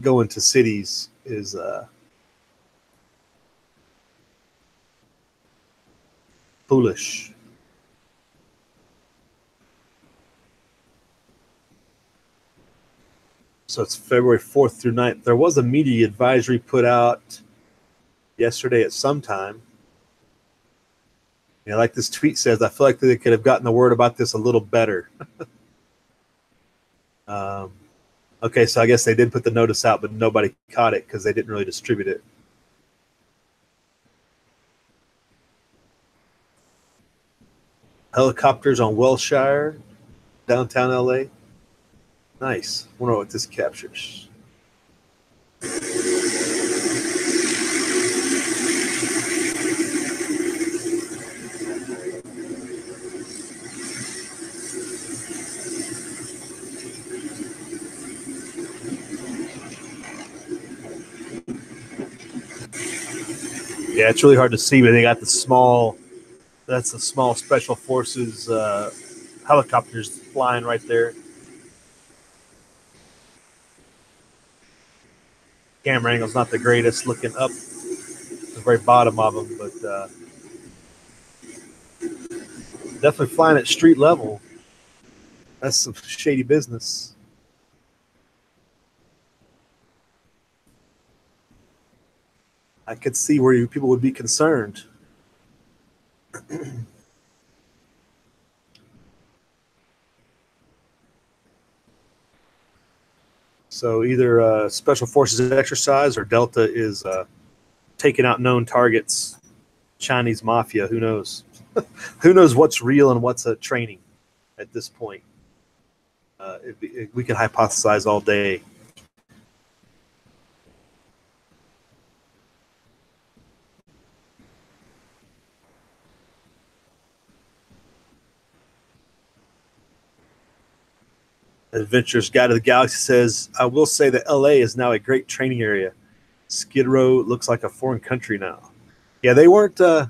go into cities is foolish. So it's February 4th through 9th. There was a media advisory put out yesterday at some time. You know, like this tweet says, I feel like they could have gotten the word about this a little better. Okay, so I guess they did put the notice out, but nobody caught it because they didn't really distribute it. Helicopters on Wilshire, downtown LA. Nice. Wonder what this captures. Yeah, it's really hard to see, but they got the small. That's the small special forces helicopters flying right there. Camera angle's not the greatest looking up the very bottom of them, but definitely flying at street level. That's some shady business. I could see where people would be concerned. So either Special Forces exercise or Delta is taking out known targets. Chinese mafia, who knows? Who knows what's real and what's a training at this point? We can hypothesize all day. Adventurous Guide to the Galaxy says, I will say that LA is now a great training area. Skid Row looks like a foreign country now. Yeah, they weren't. It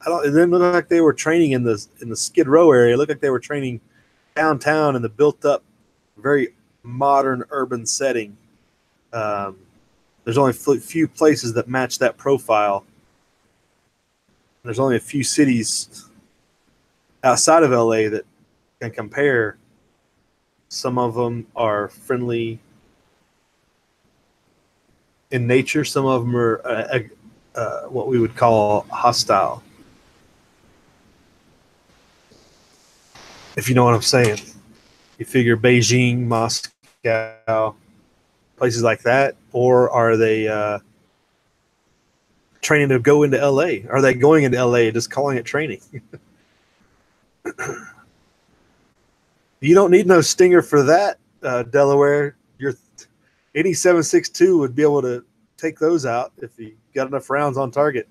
didn't look like they were training in the Skid Row area. It looked like they were training downtown in the built-up, very modern urban setting. There's only a few places that match that profile. There's only a few cities outside of LA that can compare. Some of them are friendly in nature. Some of them are what we would call hostile. If you know what I'm saying. You figure Beijing, Moscow, places like that, or are they training to go into LA? Are they going into LA just calling it training? You don't need no Stinger for that, Delaware. Your any 7.62 would be able to take those out if you got enough rounds on target.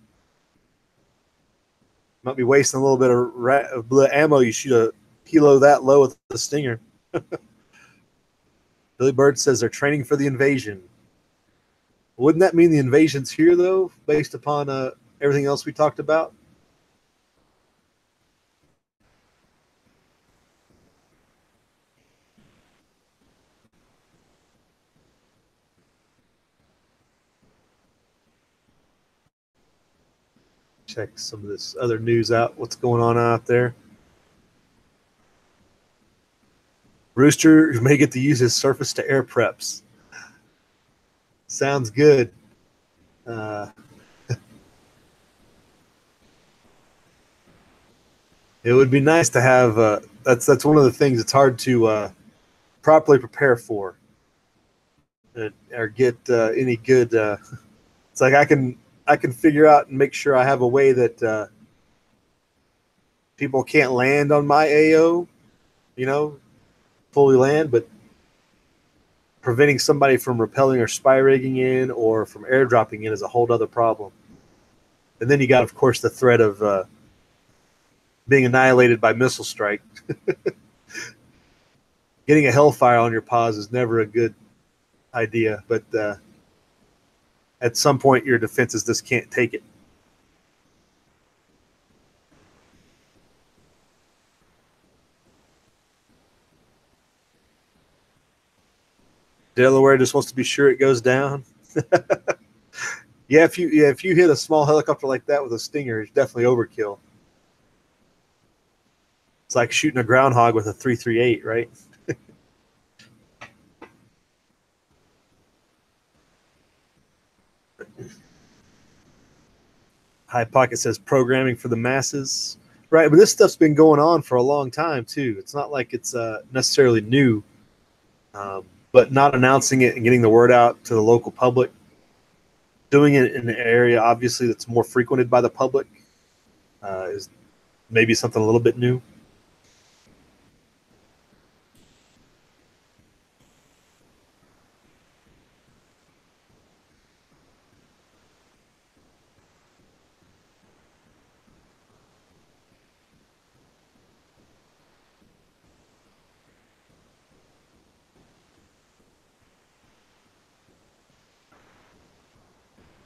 Might be wasting a little bit of ammo. You shoot a kilo that low with the Stinger. Billy Bird says they're training for the invasion. Wouldn't that mean the invasion's here, though, based upon everything else we talked about? Check some of this other news out. What's going on out there? Rooster may get to use his surface-to-air preps. Sounds good. It would be nice to have. That's one of the things it's hard to properly prepare for, or get any good. It's like I can figure out and make sure I have a way that people can't land on my AO, fully land, but preventing somebody from rappelling or spy rigging in or from airdropping in is a whole other problem. And then you got, of course, the threat of being annihilated by missile strike. Getting a Hellfire on your paws is never a good idea, but at some point your defenses just can't take it. Delaware just wants to be sure it goes down. Yeah, if you hit a small helicopter like that with a Stinger, it's definitely overkill. It's like shooting a groundhog with a 338, right? High Pocket says programming for the masses. Right, but this stuff's been going on for a long time too. It's not like it's necessarily new, but not announcing it and getting the word out to the local public, doing it in an area obviously that's more frequented by the public, is maybe something a little bit new.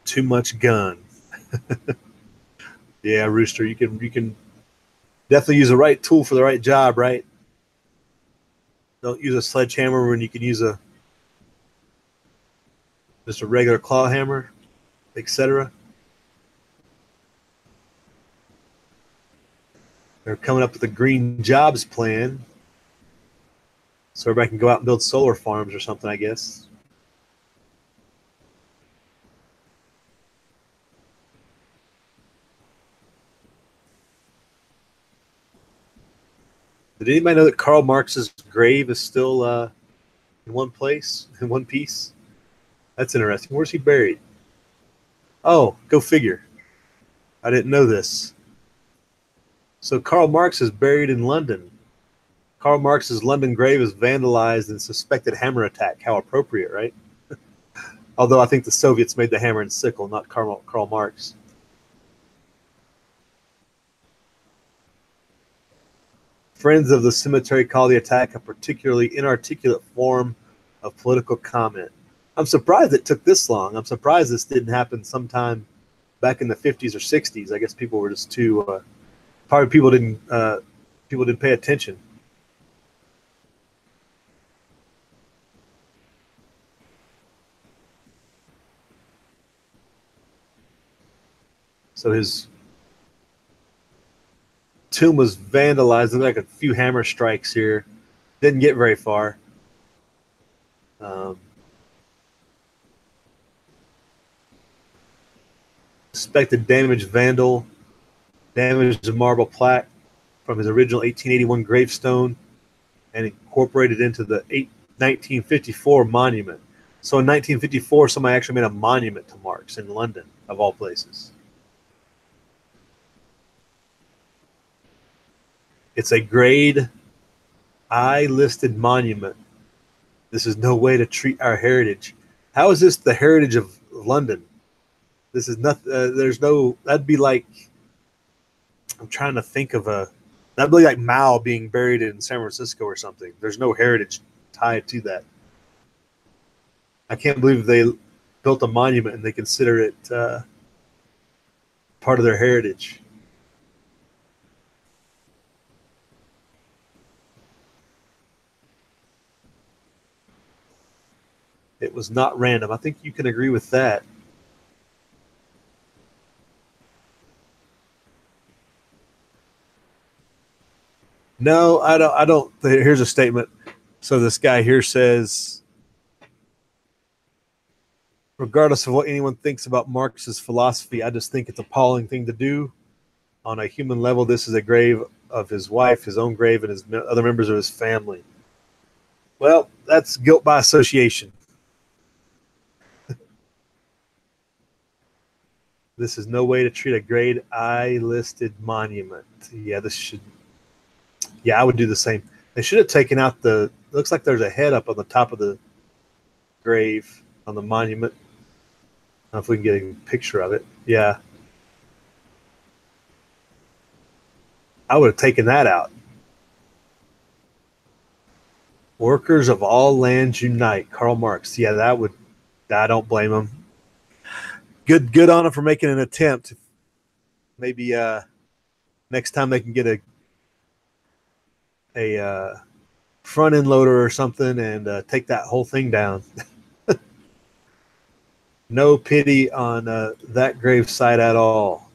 Too much gun. Yeah, Rooster, you can definitely use the right tool for the right job, right? Don't use a sledgehammer when you can use a just a regular claw hammer, etc. They're coming up with a green jobs plan, so everybody can go out and build solar farms or something, I guess. Did anybody know that Karl Marx's grave is still in one place, in one piece? That's interesting. Where's he buried? Oh, go figure. I didn't know this. So Karl Marx is buried in London. Karl Marx's London grave is vandalized in suspected hammer attack. How appropriate, right? Although I think the Soviets made the hammer and sickle, not Karl Marx. Friends of the cemetery call the attack a particularly inarticulate form of political comment. I'm surprised it took this long. I'm surprised this didn't happen sometime back in the 50s or 60s. I guess people were just too probably people didn't pay attention. So his tomb was vandalized. There's like a few hammer strikes here. Didn't get very far. Suspected damage vandal damaged a marble plaque from his original 1881 gravestone and incorporated into the 1954 monument. So in 1954, somebody actually made a monument to Marx in London, of all places. It's a grade I listed monument. This is no way to treat our heritage. How is this the heritage of London? This is not. There's no. That'd be like. I'm trying to think of a. That'd be like Mao being buried in San Francisco or something. There's no heritage tied to that. I can't believe they built a monument and they consider it part of their heritage. It was not random. I think you can agree with that. No, I don't. I don't. Here's a statement. So this guy here says, regardless of what anyone thinks about Marx's philosophy, I just think it's an appalling thing to do. On a human level, this is a grave of his wife, his own grave, and his other members of his family. Well, that's guilt by association. This is no way to treat a grade I listed monument. Yeah, this should. Yeah, I would do the same. They should have taken out the. Looks like there's a head up on the top of the grave on the monument. I don't know if we can get a picture of it. Yeah, I would have taken that out. Workers of all lands unite. Karl Marx. Yeah, that would. I don't blame him. Good on him for making an attempt. Maybe next time they can get a front end loader or something and take that whole thing down. No pity on that grave site at all.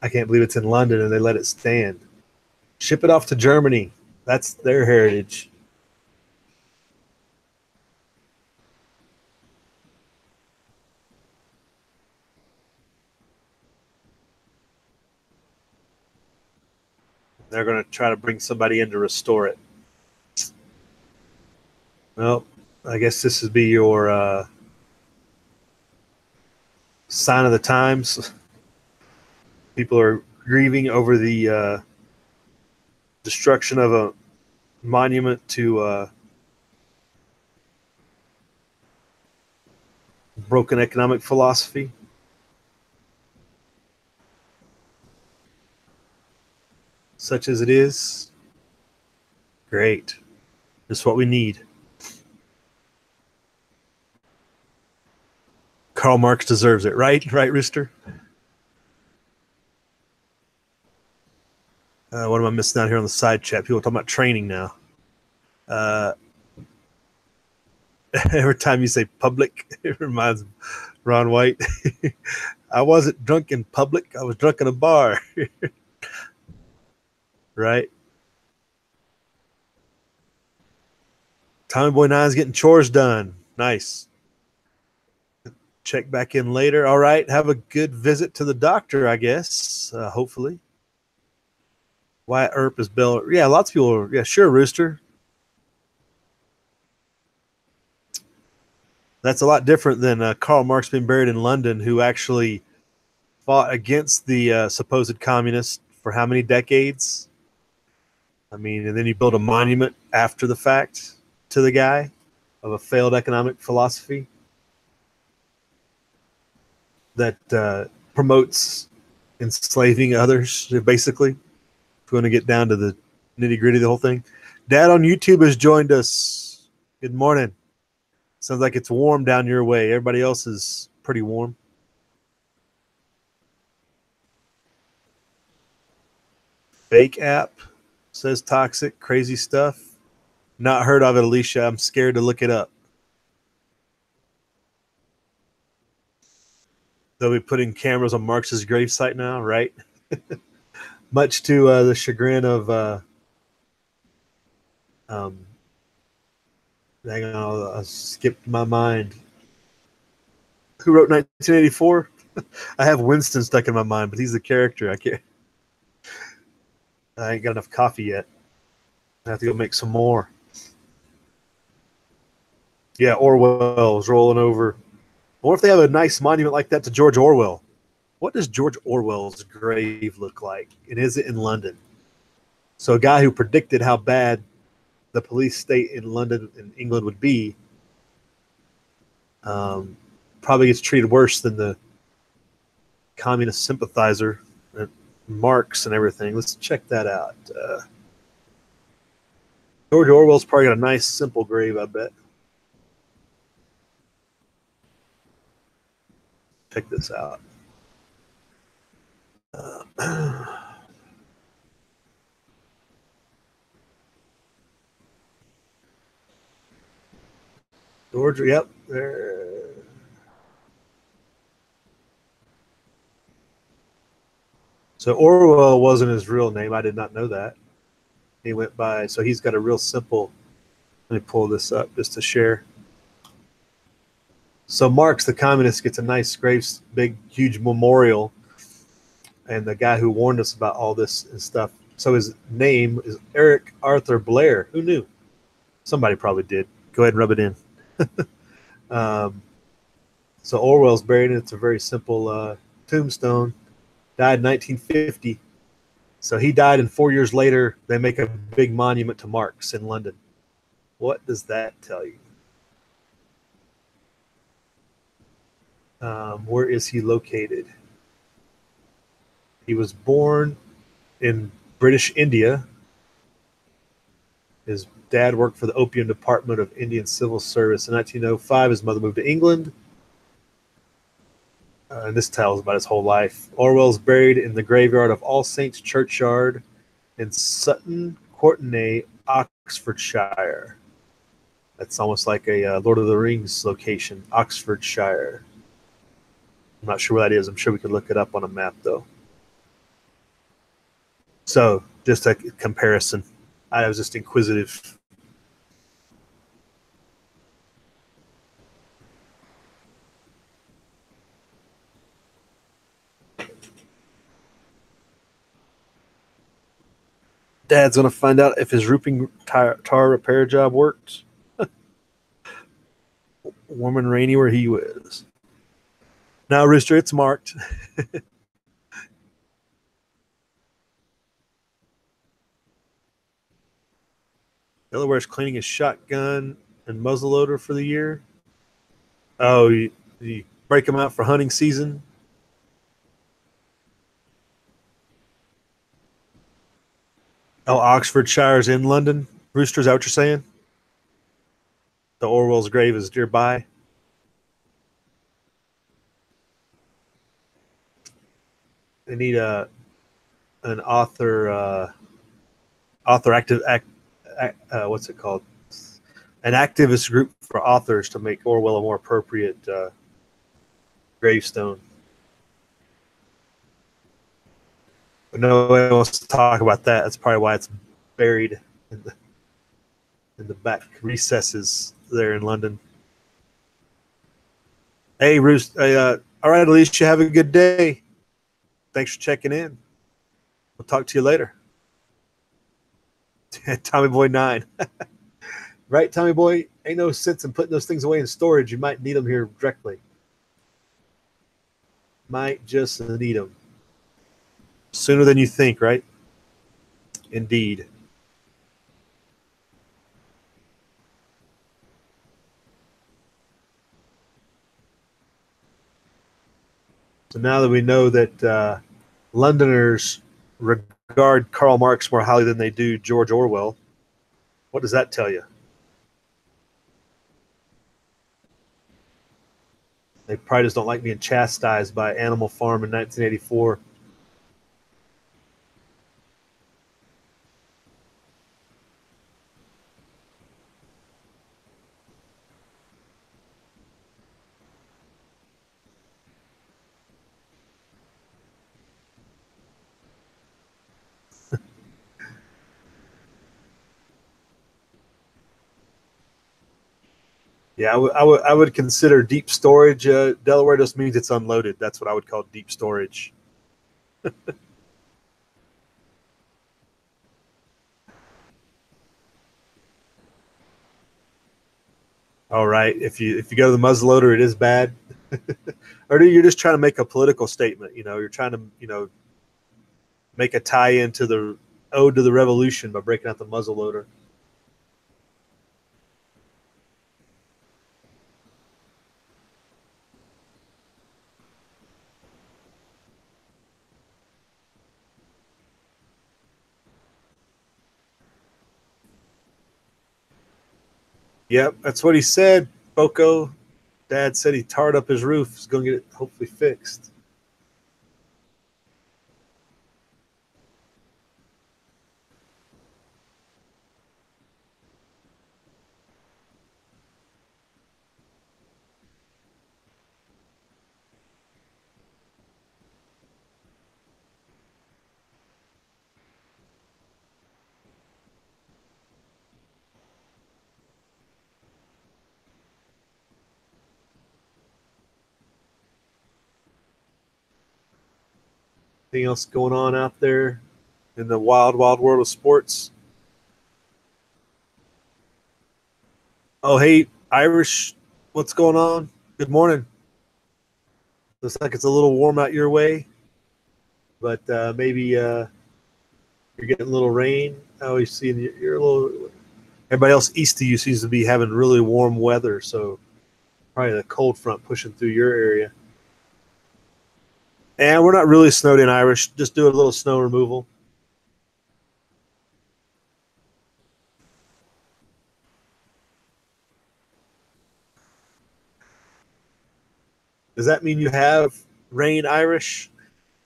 I can't believe it's in London and they let it stand. Ship it off to Germany. That's their heritage. They're going to try to bring somebody in to restore it. Well, I guess this would be your sign of the times. People are grieving over the destruction of a monument to broken economic philosophy. Such as it is. Great. Just what we need. Karl Marx deserves it, right? Right, Rooster? What am I missing out here on the side chat? People are talking about training now. Every time you say public, it reminds me of Ron White. I wasn't drunk in public. I was drunk in a bar. Right? Tommy Boy 9's getting chores done. Nice. Check back in later. All right. Have a good visit to the doctor, I guess. Hopefully. Wyatt Earp is Bill. Yeah, lots of people are. Yeah, sure, Rooster. That's a lot different than Karl Marx being buried in London, who actually fought against the supposed communists for how many decades? I mean, and then you build a monument after the fact to the guy of a failed economic philosophy that promotes enslaving others, basically. If we want to get down to the nitty gritty of the whole thing. Dad on YouTube has joined us. Good morning. Sounds like it's warm down your way. Everybody else is pretty warm. Fake app says toxic, crazy stuff. Not heard of it, Alicia. I'm scared to look it up. They'll be putting cameras on Marx's gravesite now, right? Much to the chagrin of hang on, I skipped my mind. Who wrote 1984? I have Winston stuck in my mind, but he's the character. I ain't got enough coffee yet. I have to go make some more. Yeah, Orwell's rolling over. I wonder if they have a nice monument like that to George Orwell. What does George Orwell's grave look like? And is it in London? So a guy who predicted how bad the police state in London and England would be probably gets treated worse than the communist sympathizer, Marx and everything. Let's check that out. George Orwell's probably got a nice, simple grave, I bet. Check this out. George, yep. There. So Orwell wasn't his real name. I did not know that. He went by, so he's got a real simple. Let me pull this up just to share. So Marx, the communist, gets a nice, big, huge memorial, and the guy who warned us about all this and stuff. So his name is Eric Arthur Blair. Who knew? Somebody probably did. Go ahead and rub it in. So Orwell's buried in it. It's a very simple tombstone. Died in 1950. So he died, and 4 years later, they make a big monument to Marx in London. What does that tell you? Where is he located? He was born in British India. His dad worked for the Opium Department of Indian Civil Service. In 1905, his mother moved to England. And this tells about his whole life. Orwell's buried in the graveyard of All Saints Churchyard in Sutton Courtenay, Oxfordshire. That's almost like a Lord of the Rings location, Oxfordshire. I'm not sure where that is. I'm sure we could look it up on a map, though. So, just a comparison. I was just inquisitive. Dad's going to find out if his roofing tar repair job works. Warm and rainy where he was. Now, Rooster, it's marked. Delaware's cleaning his shotgun and muzzleloader for the year. Oh, you break them out for hunting season? Oh, Oxfordshire's in London. Rooster, is that what you're saying? The Orwell's grave is nearby. They need an author active what's it called? An activist group for authors to make Orwell a more appropriate gravestone. But nobody wants to talk about that. That's probably why it's buried in the back recesses there in London. Hey, Roost. All right, Alicia, have a good day. Thanks for checking in. We'll talk to you later. Tommy Boy 9. Right, Tommy Boy? Ain't no sense in putting those things away in storage. You might need them here directly. Might just need them. Sooner than you think, right? Indeed. So now that we know that Londoners regard Karl Marx more highly than they do George Orwell, what does that tell you? They probably just don't like being chastised by Animal Farm in 1984. Yeah, I would consider deep storage. Delaware just means it's unloaded. That's what I would call deep storage. All right. If you go to the muzzleloader, it is bad. Or you're just trying to make a political statement. You're trying to make a tie-in to the ode to the revolution by breaking out the muzzleloader. Yep, that's what he said, Boko. Dad said he tarred up his roof. He's going to get it hopefully fixed. Anything else going on out there in the wild, wild world of sports? Oh, hey, Irish, what's going on? Good morning. Looks like it's a little warm out your way, but maybe you're getting a little rain. I always see you're a little. Everybody else east of you seems to be having really warm weather, so probably the cold front pushing through your area. And we're not really snowed in, Irish. Just do a little snow removal. Does that mean you have rain, Irish?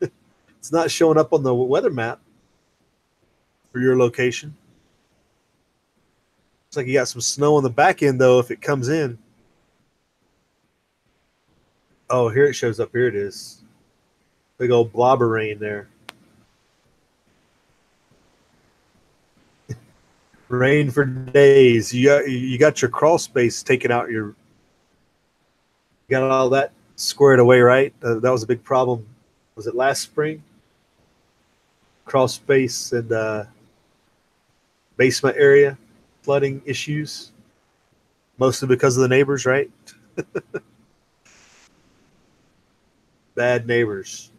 It's not showing up on the weather map for your location. Looks like you got some snow on the back end, though, if it comes in. Oh, here it shows up. Here it is. Big old blob of rain there. Rain for days. You got your crawl space taken out. You got all that squared away, right? That was a big problem. Was it last spring? Crawl space and basement area, flooding issues, mostly because of the neighbors, right? Bad neighbors.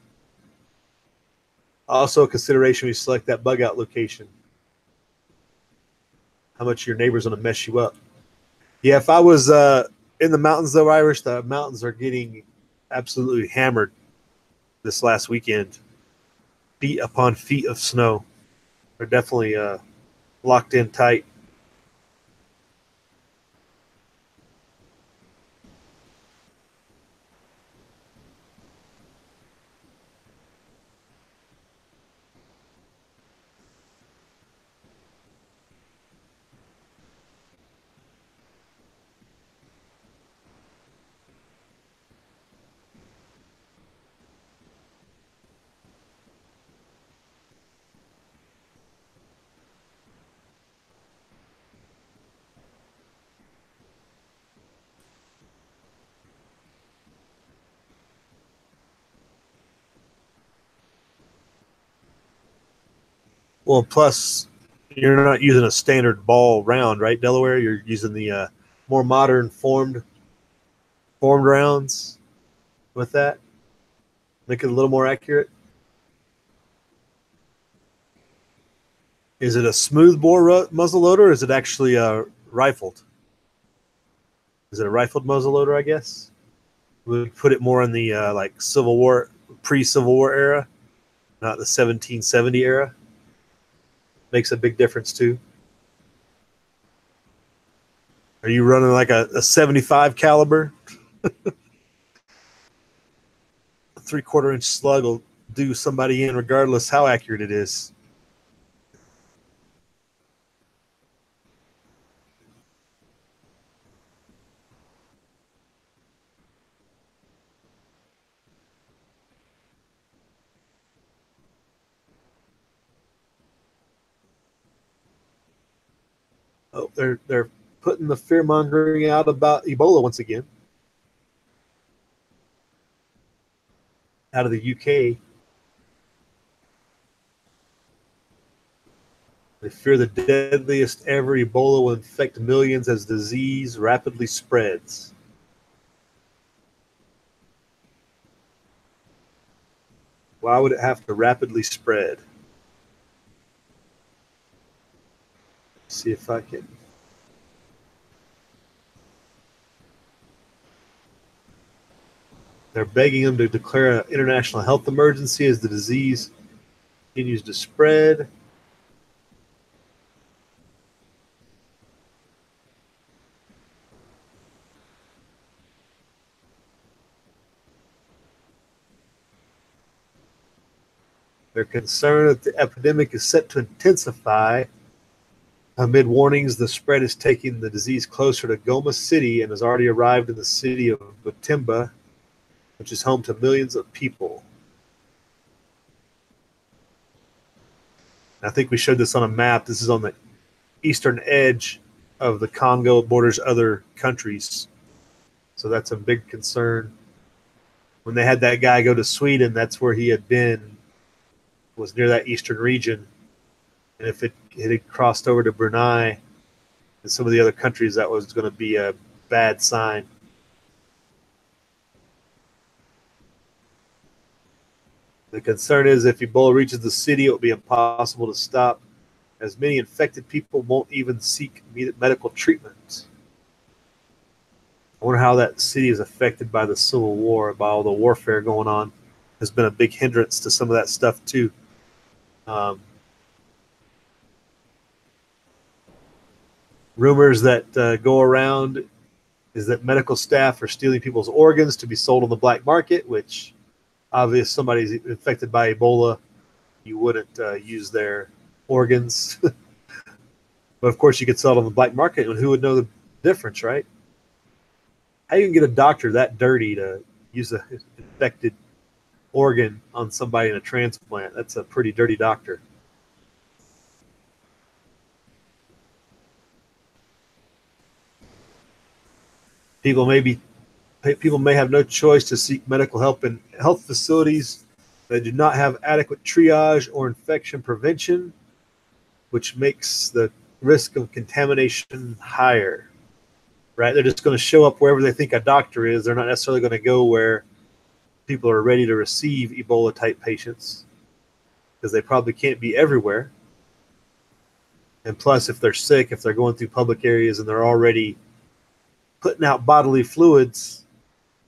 Also, a consideration when you select that bug out location. How much your neighbor's going to mess you up. Yeah, if I was in the mountains, though, Irish, the mountains are getting absolutely hammered this last weekend. Feet upon feet of snow. They're definitely locked in tight. Well, plus you're not using a standard ball round, right, Delaware? You're using the more modern formed rounds with that. Make it a little more accurate. Is it a smooth bore muzzle loader, or is it actually rifled? Is it a rifled muzzle loader? I guess we would put it more in the like Civil War, pre-Civil War era, not the 1770 era. Makes a big difference too. Are you running like a 75 caliber? A 3/4 inch slug will do somebody in regardless how accurate it is. Oh, they're putting the fear mongering out about Ebola once again. Out of the UK. They fear the deadliest ever Ebola will infect millions as disease rapidly spreads. Why would it have to rapidly spread? See if I can. They're begging them to declare an international health emergency as the disease continues to spread. They're concerned that the epidemic is set to intensify. Amid warnings, the spread is taking the disease closer to Goma City and has already arrived in the city of Butemba, which is home to millions of people. I think we showed this on a map. This is on the eastern edge of the Congo, borders other countries. So that's a big concern. When they had that guy go to Sweden, that's where he had been, was near that eastern region. And if it had crossed over to Brunei and some of the other countries, that was going to be a bad sign. The concern is if Ebola reaches the city, it will be impossible to stop, as many infected people won't even seek medical treatment. I wonder how that city is affected by the Civil War, by all the warfare going on. Has been a big hindrance to some of that stuff too. Rumors that go around is that medical staff are stealing people's organs to be sold on the black market, which obviously somebody's infected by Ebola, you wouldn't use their organs. But of course you could sell it on the black market, and who would know the difference, right? How you can get a doctor that dirty to use an infected organ on somebody in a transplant? That's a pretty dirty doctor. People may have no choice to seek medical help in health facilities that do not have adequate triage or infection prevention, which makes the risk of contamination higher, right? They're just going to show up wherever they think a doctor is. They're not necessarily going to go where people are ready to receive Ebola type patients because they probably can't be everywhere. And plus, if they're sick, if they're going through public areas and they're already putting out bodily fluids,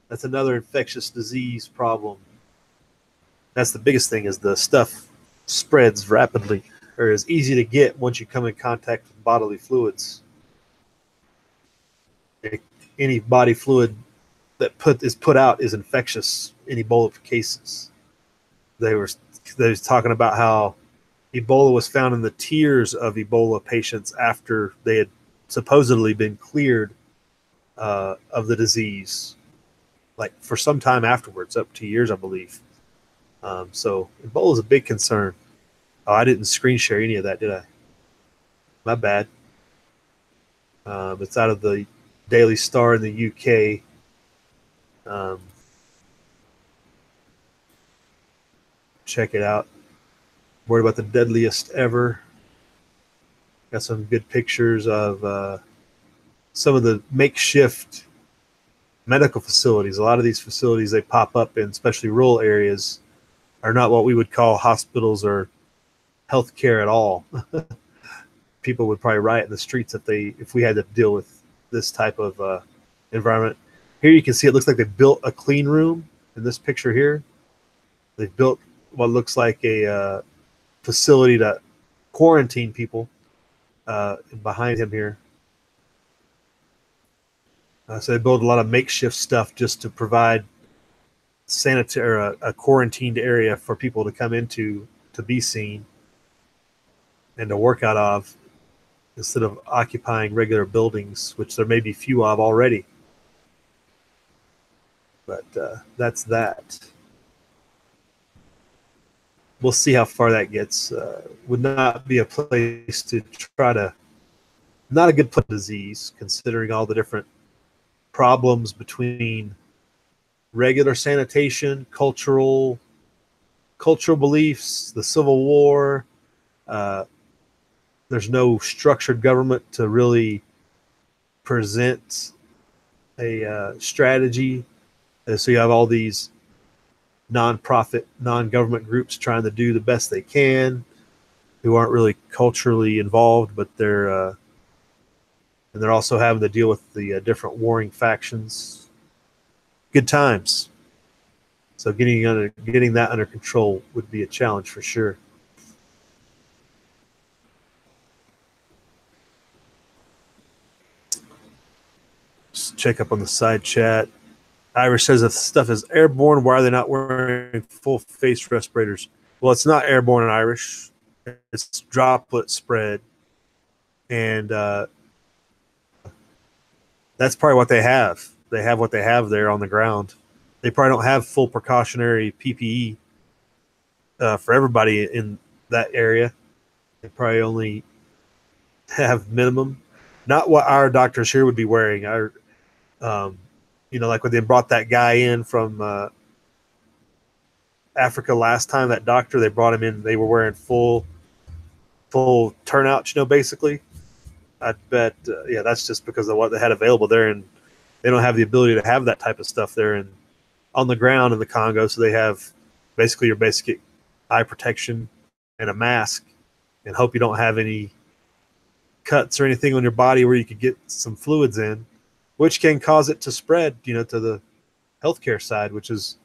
that's another infectious disease problem. That's the biggest thing, is the stuff spreads rapidly, or is easy to get once you come in contact with bodily fluids. Any body fluid that is put out is infectious in Ebola cases. They was talking about how Ebola was found in the tears of Ebola patients after they had supposedly been cleared of the disease, like for some time afterwards, up to years, I believe. So Ebola is a big concern. Oh, I didn't screen share any of that, did I? My bad. It's out of the Daily Star in the UK. Check it out. Worried about the deadliest ever. Got some good pictures of some of the makeshift medical facilities. A lot of these facilities, they pop up in especially rural areas, are not what we would call hospitals or healthcare at all. People would probably riot in the streets if we had to deal with this type of environment. Here you can see it looks like they built a clean room in this picture here. They've built what looks like a facility to quarantine people behind him here. So they build a lot of makeshift stuff just to provide sanitary, a quarantined area for people to come into to be seen and to work out of, instead of occupying regular buildings, which there may be few of already. But that's that. We'll see how far that gets. Would not be a place to try to, not a good place for disease, considering all the different problems between regular sanitation, cultural beliefs, the Civil War. There's no structured government to really present a strategy. So you have all these nonprofit, non-government groups trying to do the best they can, who aren't really culturally involved, but they're also having to deal with the different warring factions. Good times. So getting that under control would be a challenge for sure. Just check up on the side chat. Irish says if stuff is airborne, why are they not wearing full face respirators? Well, it's not airborne in Irish. It's droplet spread. And that's probably what they have. They have what they have there on the ground. They probably don't have full precautionary PPE for everybody in that area. They probably only have minimum. Not what our doctors here would be wearing. Like when they brought that guy in from Africa last time, that doctor, they brought him in, they were wearing full turnout, basically. I bet, that's just because of what they had available there, and they don't have the ability to have that type of stuff there and on the ground in the Congo. So they have basically your basic eye protection and a mask, and hope you don't have any cuts or anything on your body where you could get some fluids in, which can cause it to spread, to the healthcare side, which is,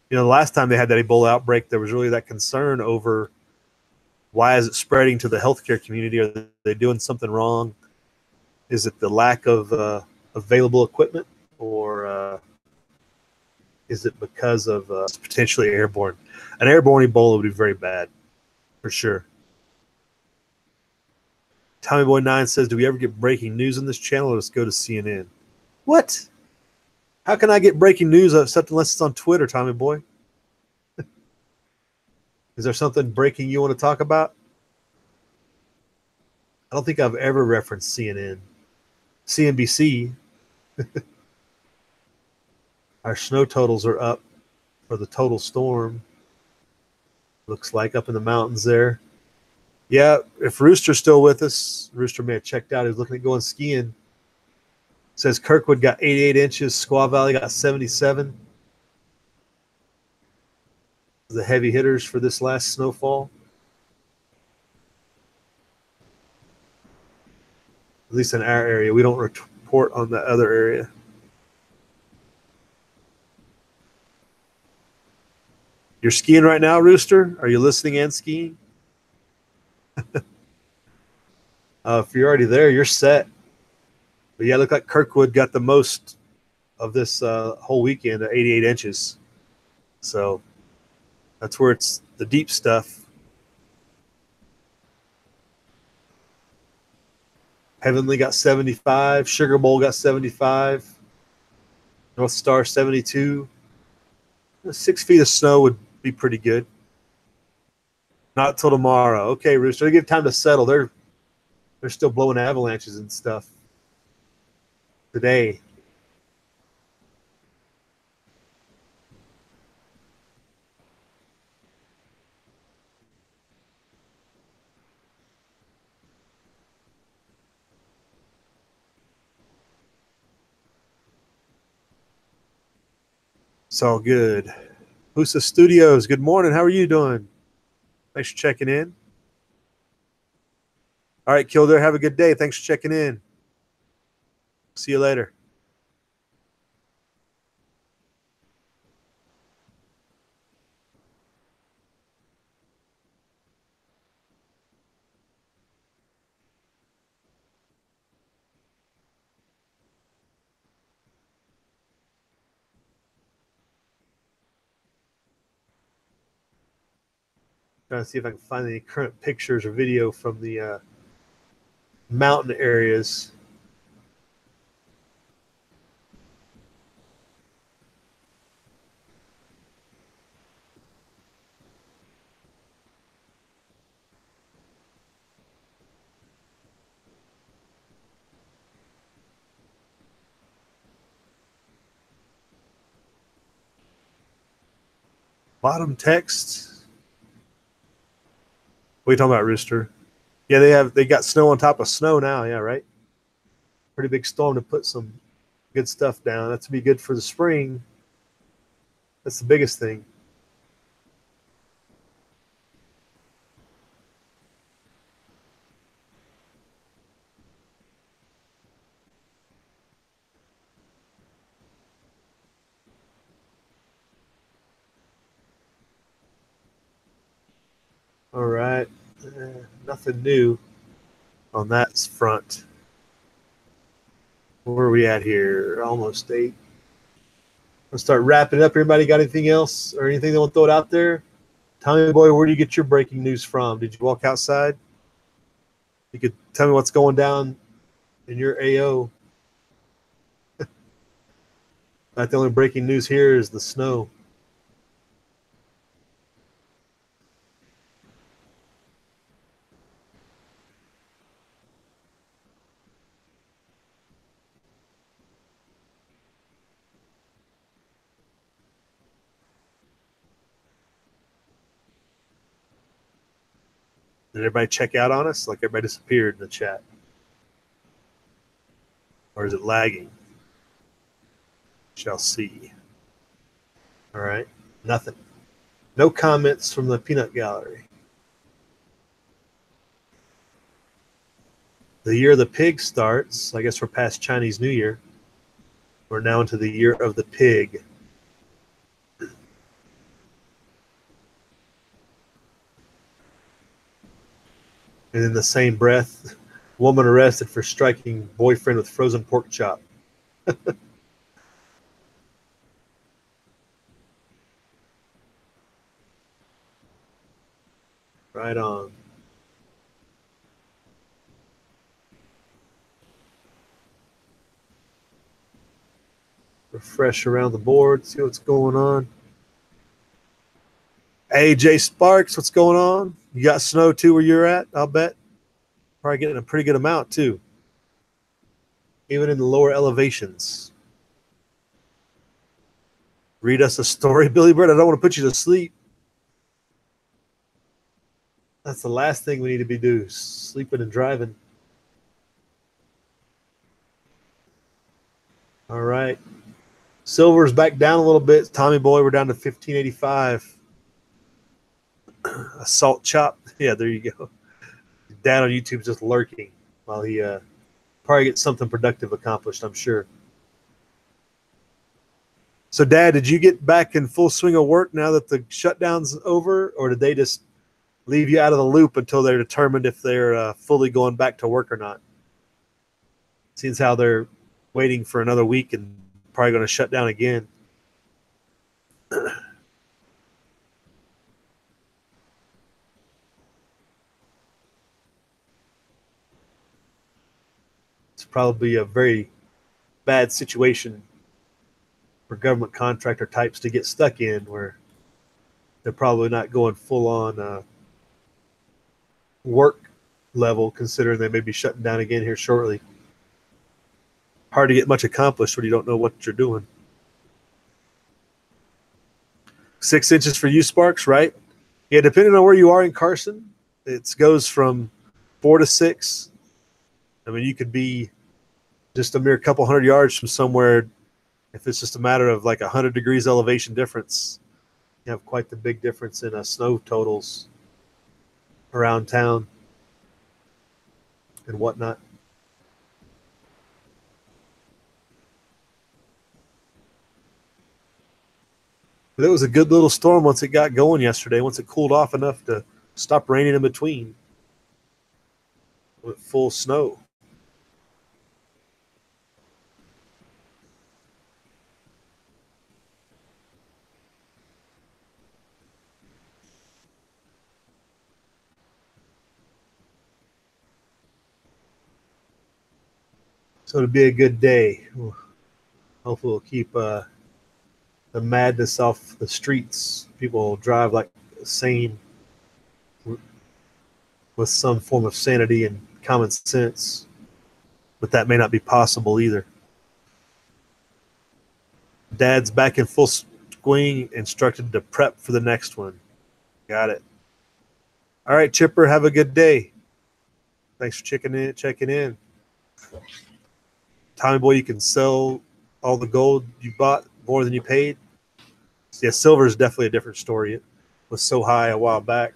the last time they had that Ebola outbreak, there was really that concern over why is it spreading to the healthcare community? Are they doing something wrong? Is it the lack of available equipment, or is it because of potentially airborne? An airborne Ebola would be very bad, for sure. Tommy Boy 9 says, do we ever get breaking news on this channel, or let's go to CNN? What? How can I get breaking news except unless it's on Twitter, Tommy Boy? Is there something breaking you want to talk about? I don't think I've ever referenced CNN. CNBC. Our snow totals are up for the total storm. Looks like up in the mountains there. Yeah, if Rooster's still with us, Rooster may have checked out. He's looking at going skiing. Says Kirkwood got 88 inches. Squaw Valley got 77. The heavy hitters for this last snowfall. At least in our area. We don't report on the other area. You're skiing right now, Rooster? Are you listening and skiing? If you're already there, you're set. But yeah, it looked like Kirkwood got the most of this whole weekend at 88 inches. So that's where it's the deep stuff. Heavenly got 75. Sugar Bowl got 75. North Star 72. 6 feet of snow would be pretty good. Not till tomorrow. Okay, Rooster. They give time to settle. They're still blowing avalanches and stuff today. It's all good. Husa Studios, good morning. How are you doing? Thanks for checking in. All right, Kildare, have a good day. Thanks for checking in. See you later. Trying to see if I can find any current pictures or video from the mountain areas. Bottom text. What are you talking about, Rooster? Yeah, they got snow on top of snow now. Yeah, right. Pretty big storm to put some good stuff down. That's to be good for the spring. That's the biggest thing. All right. Nothing new on that front. Where are we at here? Almost 8. Let's start wrapping it up. Everybody got anything else or anything they want to throw it out there? Tommy boy, where do you get your breaking news from? Did you walk outside? You could tell me what's going down in your AO. The only breaking news here is the snow. Did everybody check out on us? Like everybody disappeared in the chat. Or is it lagging? Shall see. All right. Nothing. No comments from the peanut gallery. The year of the pig starts. I guess we're past Chinese New Year. We're now into the year of the pig. And in the same breath, woman arrested for striking boyfriend with frozen pork chop. Right on. Refresh around the board, see what's going on. Hey, Jay Sparks, what's going on? You got snow too where you're at, I'll bet? Probably getting a pretty good amount too. Even in the lower elevations. Read us a story, Billy Bird. I don't want to put you to sleep. That's the last thing we need to be doing, sleeping and driving. All right. Silver's back down a little bit. Tommy Boy, we're down to 1585. A salt chop. Yeah, there you go. Dad on YouTube's just lurking while he probably gets something productive accomplished, I'm sure. So, Dad, did you get back in full swing of work now that the shutdown's over, or did they just leave you out of the loop until they're determined if they're fully going back to work or not? Seems how they're waiting for another week and probably going to shut down again. It's probably a very bad situation for government contractor types to get stuck in, where they're probably not going full on work level, considering they may be shutting down again here shortly. Hard to get much accomplished when you don't know what you're doing. 6 inches for you, Sparks, right? Yeah, depending on where you are in Carson, it goes from 4 to 6. I mean, you could be just a mere couple hundred yards from somewhere. If it's just a matter of like 100 degrees elevation difference, you have quite the big difference in snow totals around town and whatnot. But it was a good little storm once it got going yesterday, once it cooled off enough to stop raining in between with full snow. So it'll be a good day. Hopefully we'll keep the madness off the streets. People will drive like sane with some form of sanity and common sense. But that may not be possible either. Dad's back in full swing, instructed to prep for the next one. Got it. All right, Chipper, have a good day. Thanks for checking in. Tommy Boy, you can sell all the gold you bought more than you paid. Yeah, silver is definitely a different story. It was so high a while back.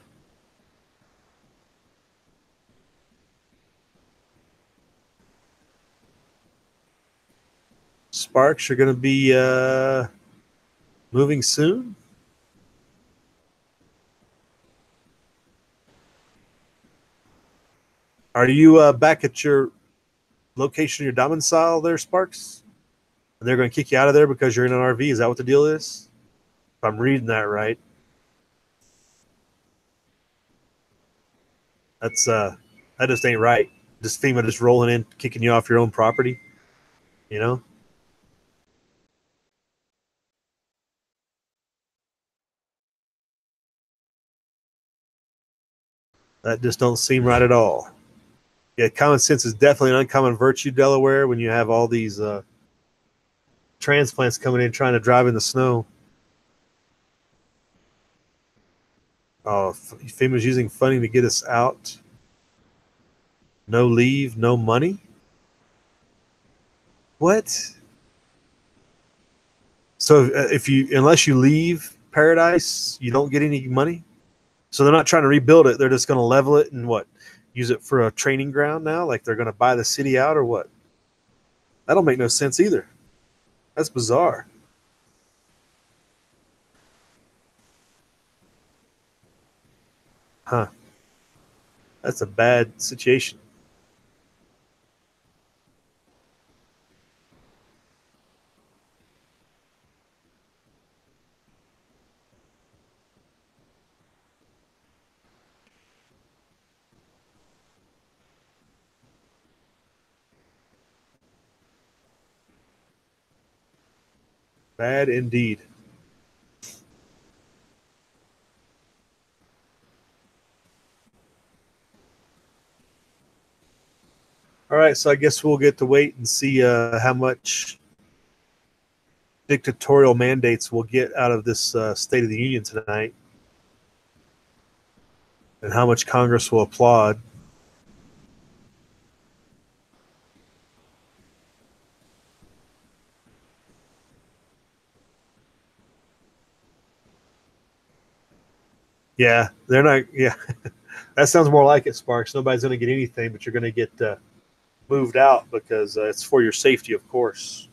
Sparks, you're going to be moving soon? Are you back at your location, your domicile there, Sparks? And they're going to kick you out of there because you're in an RV? Is that what the deal is? If I'm reading that right. That's that just ain't right. Just FEMA just rolling in, kicking you off your own property, you know? That just don't seem right at all. Yeah, common sense is definitely an uncommon virtue, Delaware, when you have all these transplants coming in trying to drive in the snow. Oh, FEMA's using funding to get us out. No leave, no money. What? So if you, unless you leave Paradise, you don't get any money. So they're not trying to rebuild it. They're just going to level it and what? Use it for a training ground now? Like they're going to buy the city out or what? That don't make no sense either. That's bizarre. Huh. That's a bad situation. Bad indeed. All right, so I guess we'll get to wait and see how much dictatorial mandates we'll get out of this State of the Union tonight. and how much Congress will applaud. Yeah, they're not. Yeah, that sounds more like it, Sparks. Nobody's going to get anything, but you're going to get moved out because it's for your safety, of course.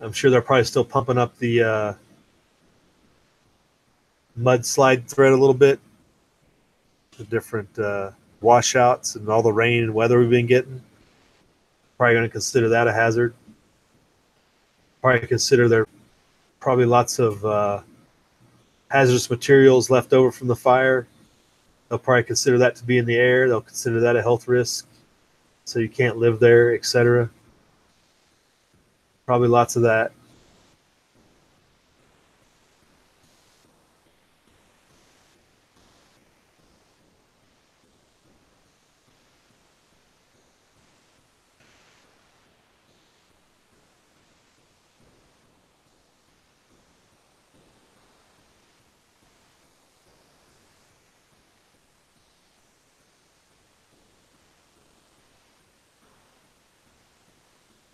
I'm sure they're probably still pumping up the mudslide threat a little bit, the different washouts and all the rain and weather we've been getting. Probably going to consider that a hazard. Probably consider there probably lots of hazardous materials left over from the fire. They'll probably consider that to be in the air. They'll consider that a health risk, so you can't live there, etc. Probably lots of that.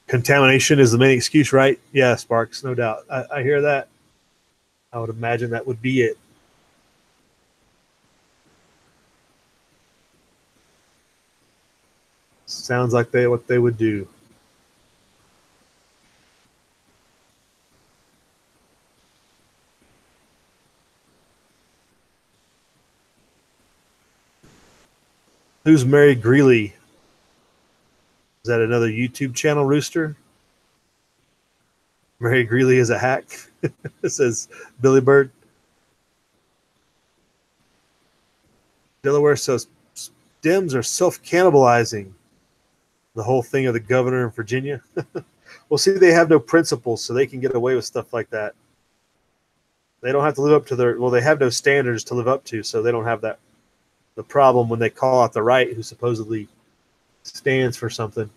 Contamination is the main excuse, right? Yeah, Sparks, no doubt. I hear that. I would imagine that would be it. Sounds like what they would do. Who's Mary Greeley? Is that another YouTube channel, Rooster? Mary Greeley is a hack, says Billy Bird. Delaware says Dems are self-cannibalizing. The whole thing of the governor in Virginia. Well, see, they have no principles, so they can get away with stuff like that. They don't have to live up to they have no standards to live up to, so they don't have that. The problem when they call out the right, who supposedly stands for something.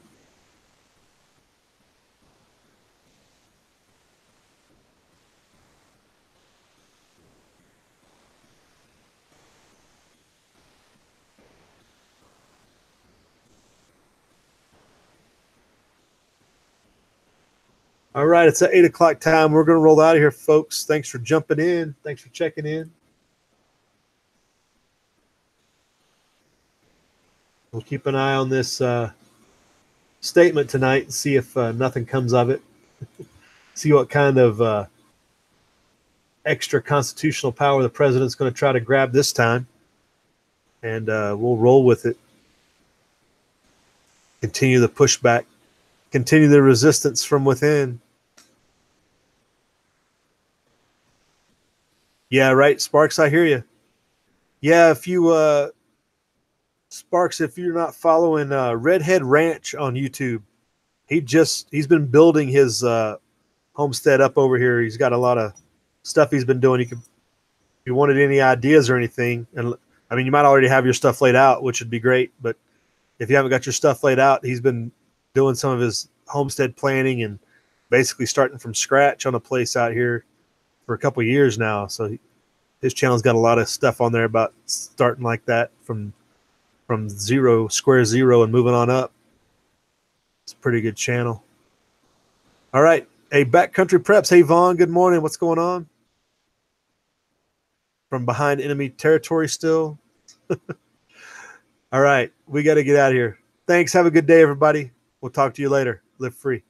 All right, it's at 8 o'clock time. We're going to roll out of here, folks. Thanks for jumping in. Thanks for checking in. We'll keep an eye on this statement tonight and see if nothing comes of it. See what kind of extra constitutional power the president's going to try to grab this time. And we'll roll with it. Continue the pushback. Continue the resistance from within. Yeah, right, Sparks, I hear you. Yeah, if you Sparks, if you're not following Redhead Ranch on YouTube, he's been building his homestead up over here. He's got a lot of stuff he's been doing. If you wanted any ideas or anything, and I mean, you might already have your stuff laid out, which would be great, but if you haven't got your stuff laid out, he's been doing some of his homestead planning and basically starting from scratch on a place out here for a couple of years now. So his channel's got a lot of stuff on there about starting like that from square zero and moving on up. It's a pretty good channel. All right. Hey, Backcountry Preps. Hey, Vaughn. Good morning. What's going on? From behind enemy territory still. All right. We got to get out of here. Thanks. Have a good day, everybody. We'll talk to you later. Live free.